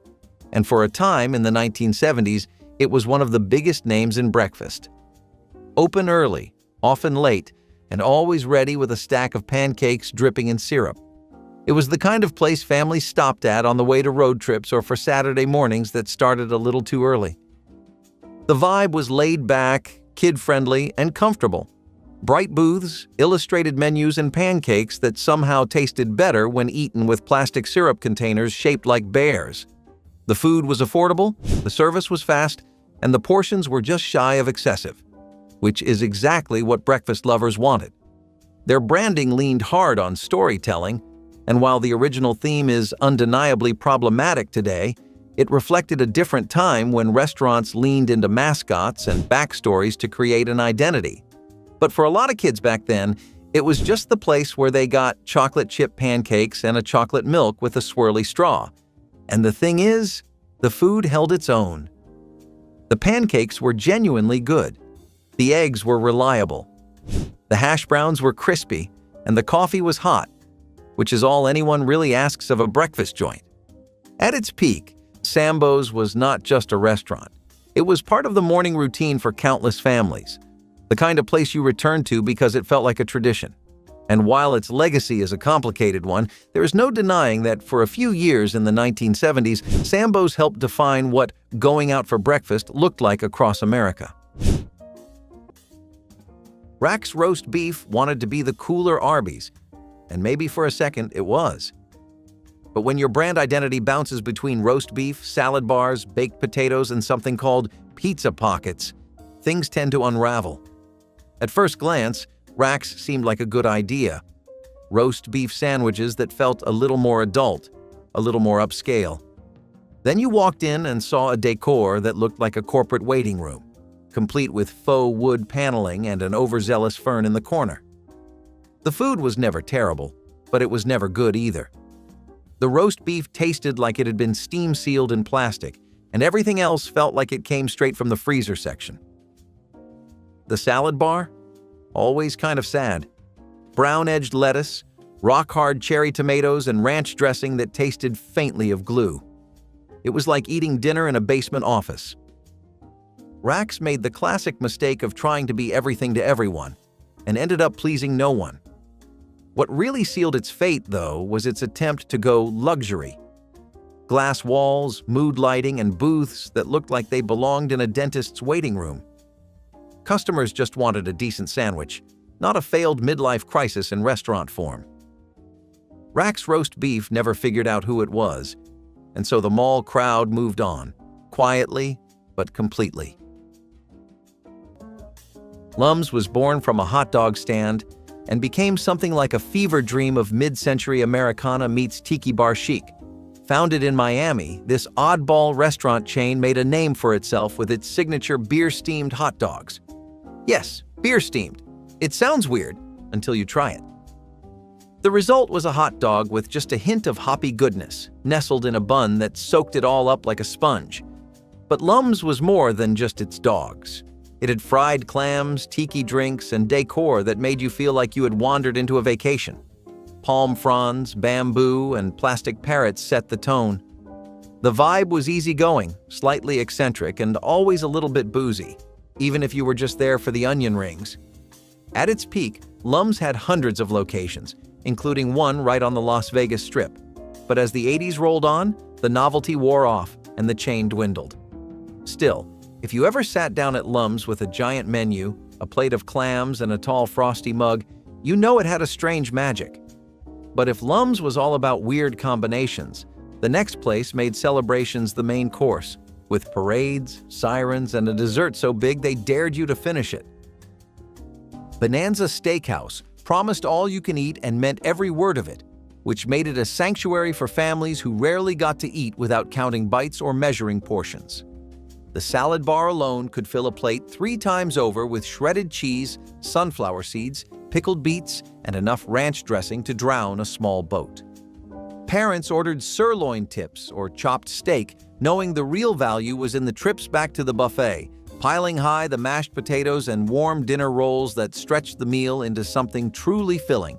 and for a time in the 1970s, it was one of the biggest names in breakfast. Open early, often late, and always ready with a stack of pancakes dripping in syrup. It was the kind of place families stopped at on the way to road trips or for Saturday mornings that started a little too early. The vibe was laid back, kid-friendly, and comfortable. Bright booths, illustrated menus, and pancakes that somehow tasted better when eaten with plastic syrup containers shaped like bears. The food was affordable, the service was fast, and the portions were just shy of excessive, which is exactly what breakfast lovers wanted. Their branding leaned hard on storytelling, and while the original theme is undeniably problematic today, it reflected a different time when restaurants leaned into mascots and backstories to create an identity. But for a lot of kids back then, it was just the place where they got chocolate chip pancakes and a chocolate milk with a swirly straw. And the thing is, the food held its own. The pancakes were genuinely good. The eggs were reliable. The hash browns were crispy, and the coffee was hot, which is all anyone really asks of a breakfast joint. At its peak, Sambo's was not just a restaurant. It was part of the morning routine for countless families, the kind of place you returned to because it felt like a tradition. And while its legacy is a complicated one, there is no denying that for a few years in the 1970s, Sambo's helped define what going out for breakfast looked like across America. Rack's roast beef wanted to be the cooler Arby's, and maybe for a second it was. But when your brand identity bounces between roast beef, salad bars, baked potatoes, and something called pizza pockets, things tend to unravel. At first glance, Rack's seemed like a good idea. Roast beef sandwiches that felt a little more adult, a little more upscale. Then you walked in and saw a decor that looked like a corporate waiting room, complete with faux wood paneling and an overzealous fern in the corner. The food was never terrible, but it was never good either. The roast beef tasted like it had been steam-sealed in plastic, and everything else felt like it came straight from the freezer section. The salad bar? Always kind of sad. Brown-edged lettuce, rock-hard cherry tomatoes, and ranch dressing that tasted faintly of glue. It was like eating dinner in a basement office. Rack's made the classic mistake of trying to be everything to everyone, and ended up pleasing no one. What really sealed its fate, though, was its attempt to go luxury. Glass walls, mood lighting, and booths that looked like they belonged in a dentist's waiting room. Customers just wanted a decent sandwich, not a failed midlife crisis in restaurant form. Rack's roast beef never figured out who it was, and so the mall crowd moved on, quietly but completely. Lum's was born from a hot dog stand and became something like a fever dream of mid-century Americana meets tiki bar chic. Founded in Miami, this oddball restaurant chain made a name for itself with its signature beer-steamed hot dogs. Yes, beer-steamed. It sounds weird until you try it. The result was a hot dog with just a hint of hoppy goodness, nestled in a bun that soaked it all up like a sponge. But Lum's was more than just its dogs. It had fried clams, tiki drinks, and decor that made you feel like you had wandered into a vacation. Palm fronds, bamboo, and plastic parrots set the tone. The vibe was easygoing, slightly eccentric, and always a little bit boozy, even if you were just there for the onion rings. At its peak, Lum's had hundreds of locations, including one right on the Las Vegas Strip. But as the 80s rolled on, the novelty wore off and the chain dwindled. Still, if you ever sat down at Lum's with a giant menu, a plate of clams, and a tall frosty mug, you know it had a strange magic. But if Lum's was all about weird combinations, the next place made celebrations the main course, with parades, sirens, and a dessert so big they dared you to finish it. Bonanza Steakhouse promised all you can eat and meant every word of it, which made it a sanctuary for families who rarely got to eat without counting bites or measuring portions. The salad bar alone could fill a plate 3 times over with shredded cheese, sunflower seeds, pickled beets, and enough ranch dressing to drown a small boat. Parents ordered sirloin tips or chopped steak, knowing the real value was in the trips back to the buffet, piling high the mashed potatoes and warm dinner rolls that stretched the meal into something truly filling.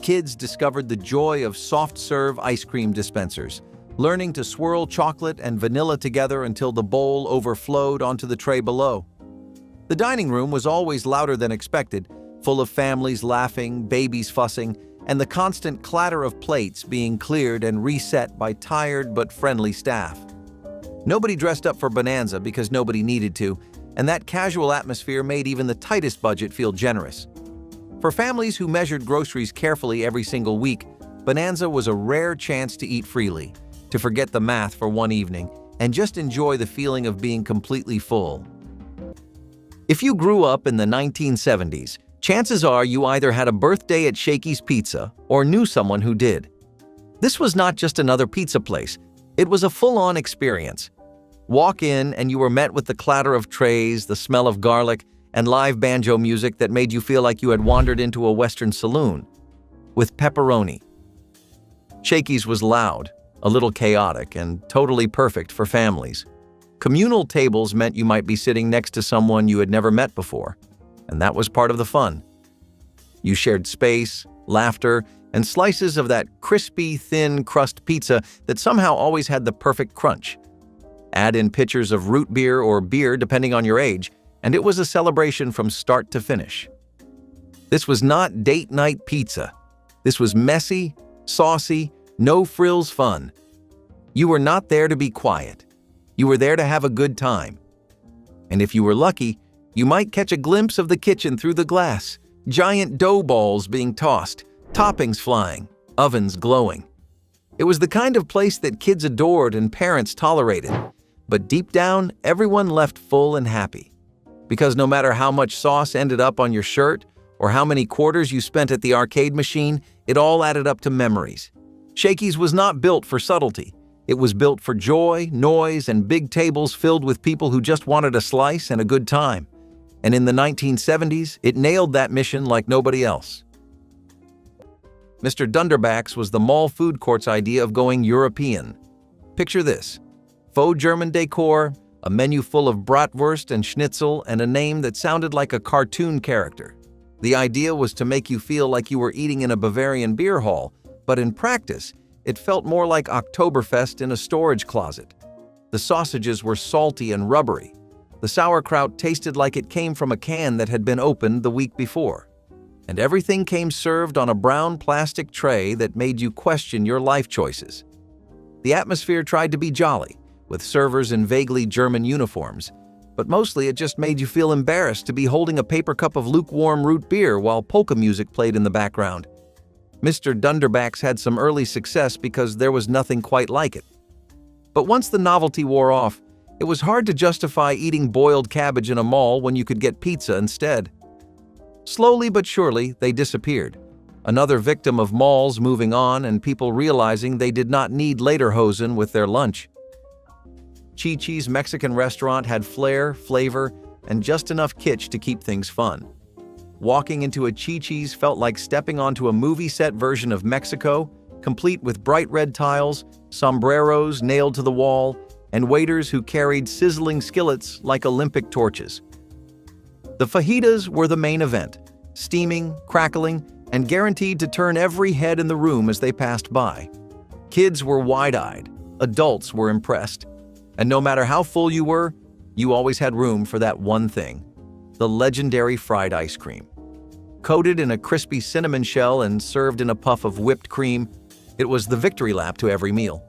Kids discovered the joy of soft-serve ice cream dispensers, learning to swirl chocolate and vanilla together until the bowl overflowed onto the tray below. The dining room was always louder than expected, full of families laughing, babies fussing, and the constant clatter of plates being cleared and reset by tired but friendly staff. Nobody dressed up for Bonanza because nobody needed to, and that casual atmosphere made even the tightest budget feel generous. For families who measured groceries carefully every single week, Bonanza was a rare chance to eat freely, to forget the math for one evening, and just enjoy the feeling of being completely full. If you grew up in the 1970s, chances are you either had a birthday at Shakey's Pizza or knew someone who did. This was not just another pizza place, it was a full-on experience. Walk in and you were met with the clatter of trays, the smell of garlic, and live banjo music that made you feel like you had wandered into a Western saloon. With pepperoni. Shakey's was loud, a little chaotic, and totally perfect for families. Communal tables meant you might be sitting next to someone you had never met before, and that was part of the fun. You shared space, laughter, and slices of that crispy, thin crust pizza that somehow always had the perfect crunch. Add in pitchers of root beer or beer depending on your age, and it was a celebration from start to finish. This was not date night pizza. This was messy, saucy, no-frills fun. You were not there to be quiet. You were there to have a good time. And if you were lucky, you might catch a glimpse of the kitchen through the glass, giant dough balls being tossed, toppings flying, ovens glowing. It was the kind of place that kids adored and parents tolerated. But deep down, everyone left full and happy. Because no matter how much sauce ended up on your shirt or how many quarters you spent at the arcade machine, it all added up to memories. Shakey's was not built for subtlety. It was built for joy, noise, and big tables filled with people who just wanted a slice and a good time. And in the 1970s, it nailed that mission like nobody else. Mr. Dunderback's was the mall food court's idea of going European. Picture this: faux German decor, a menu full of bratwurst and schnitzel, and a name that sounded like a cartoon character. The idea was to make you feel like you were eating in a Bavarian beer hall, but in practice, it felt more like Oktoberfest in a storage closet. The sausages were salty and rubbery. The sauerkraut tasted like it came from a can that had been opened the week before. And everything came served on a brown plastic tray that made you question your life choices. The atmosphere tried to be jolly, with servers in vaguely German uniforms, but mostly it just made you feel embarrassed to be holding a paper cup of lukewarm root beer while polka music played in the background. Mr. Dunderback's had some early success because there was nothing quite like it. But once the novelty wore off, it was hard to justify eating boiled cabbage in a mall when you could get pizza instead. Slowly but surely, they disappeared. Another victim of malls moving on and people realizing they did not need lederhosen with their lunch. Chi-Chi's Mexican restaurant had flair, flavor, and just enough kitsch to keep things fun. Walking into a Chi-Chi's felt like stepping onto a movie set version of Mexico, complete with bright red tiles, sombreros nailed to the wall, and waiters who carried sizzling skillets like Olympic torches. The fajitas were the main event, steaming, crackling, and guaranteed to turn every head in the room as they passed by. Kids were wide-eyed, adults were impressed, and no matter how full you were, you always had room for that one thing: the legendary fried ice cream. Coated in a crispy cinnamon shell and served in a puff of whipped cream, it was the victory lap to every meal.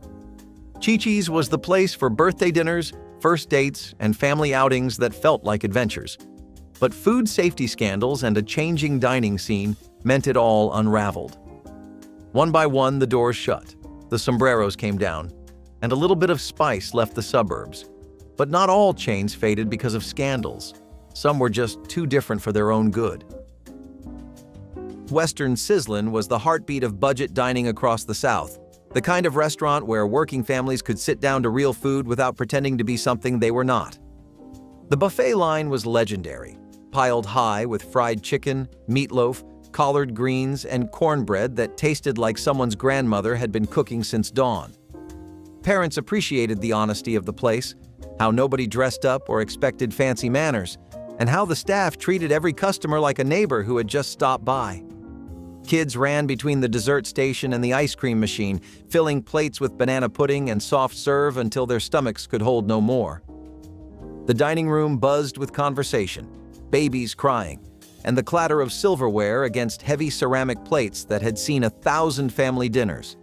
Chi-Chi's was the place for birthday dinners, first dates, and family outings that felt like adventures. But food safety scandals and a changing dining scene meant it all unraveled. One by one, the doors shut, the sombreros came down, and a little bit of spice left the suburbs. But not all chains faded because of scandals. Some were just too different for their own good. Western Sizzlin' was the heartbeat of budget dining across the South, the kind of restaurant where working families could sit down to real food without pretending to be something they were not. The buffet line was legendary, piled high with fried chicken, meatloaf, collard greens, and cornbread that tasted like someone's grandmother had been cooking since dawn. Parents appreciated the honesty of the place, how nobody dressed up or expected fancy manners, and how the staff treated every customer like a neighbor who had just stopped by. Kids ran between the dessert station and the ice cream machine, filling plates with banana pudding and soft serve until their stomachs could hold no more. The dining room buzzed with conversation, babies crying, and the clatter of silverware against heavy ceramic plates that had seen 1,000 family dinners.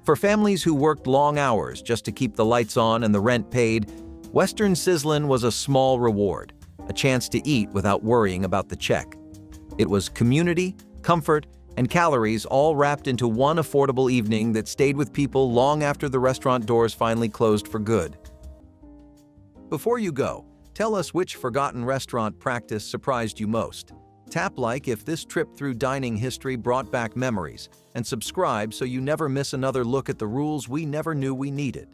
For families who worked long hours just to keep the lights on and the rent paid, Western Sizzlin' was a small reward, a chance to eat without worrying about the check. It was community, comfort, and calories all wrapped into one affordable evening that stayed with people long after the restaurant doors finally closed for good. Before you go, tell us which forgotten restaurant practice surprised you most. Tap like if this trip through dining history brought back memories, and subscribe so you never miss another look at the rules we never knew we needed.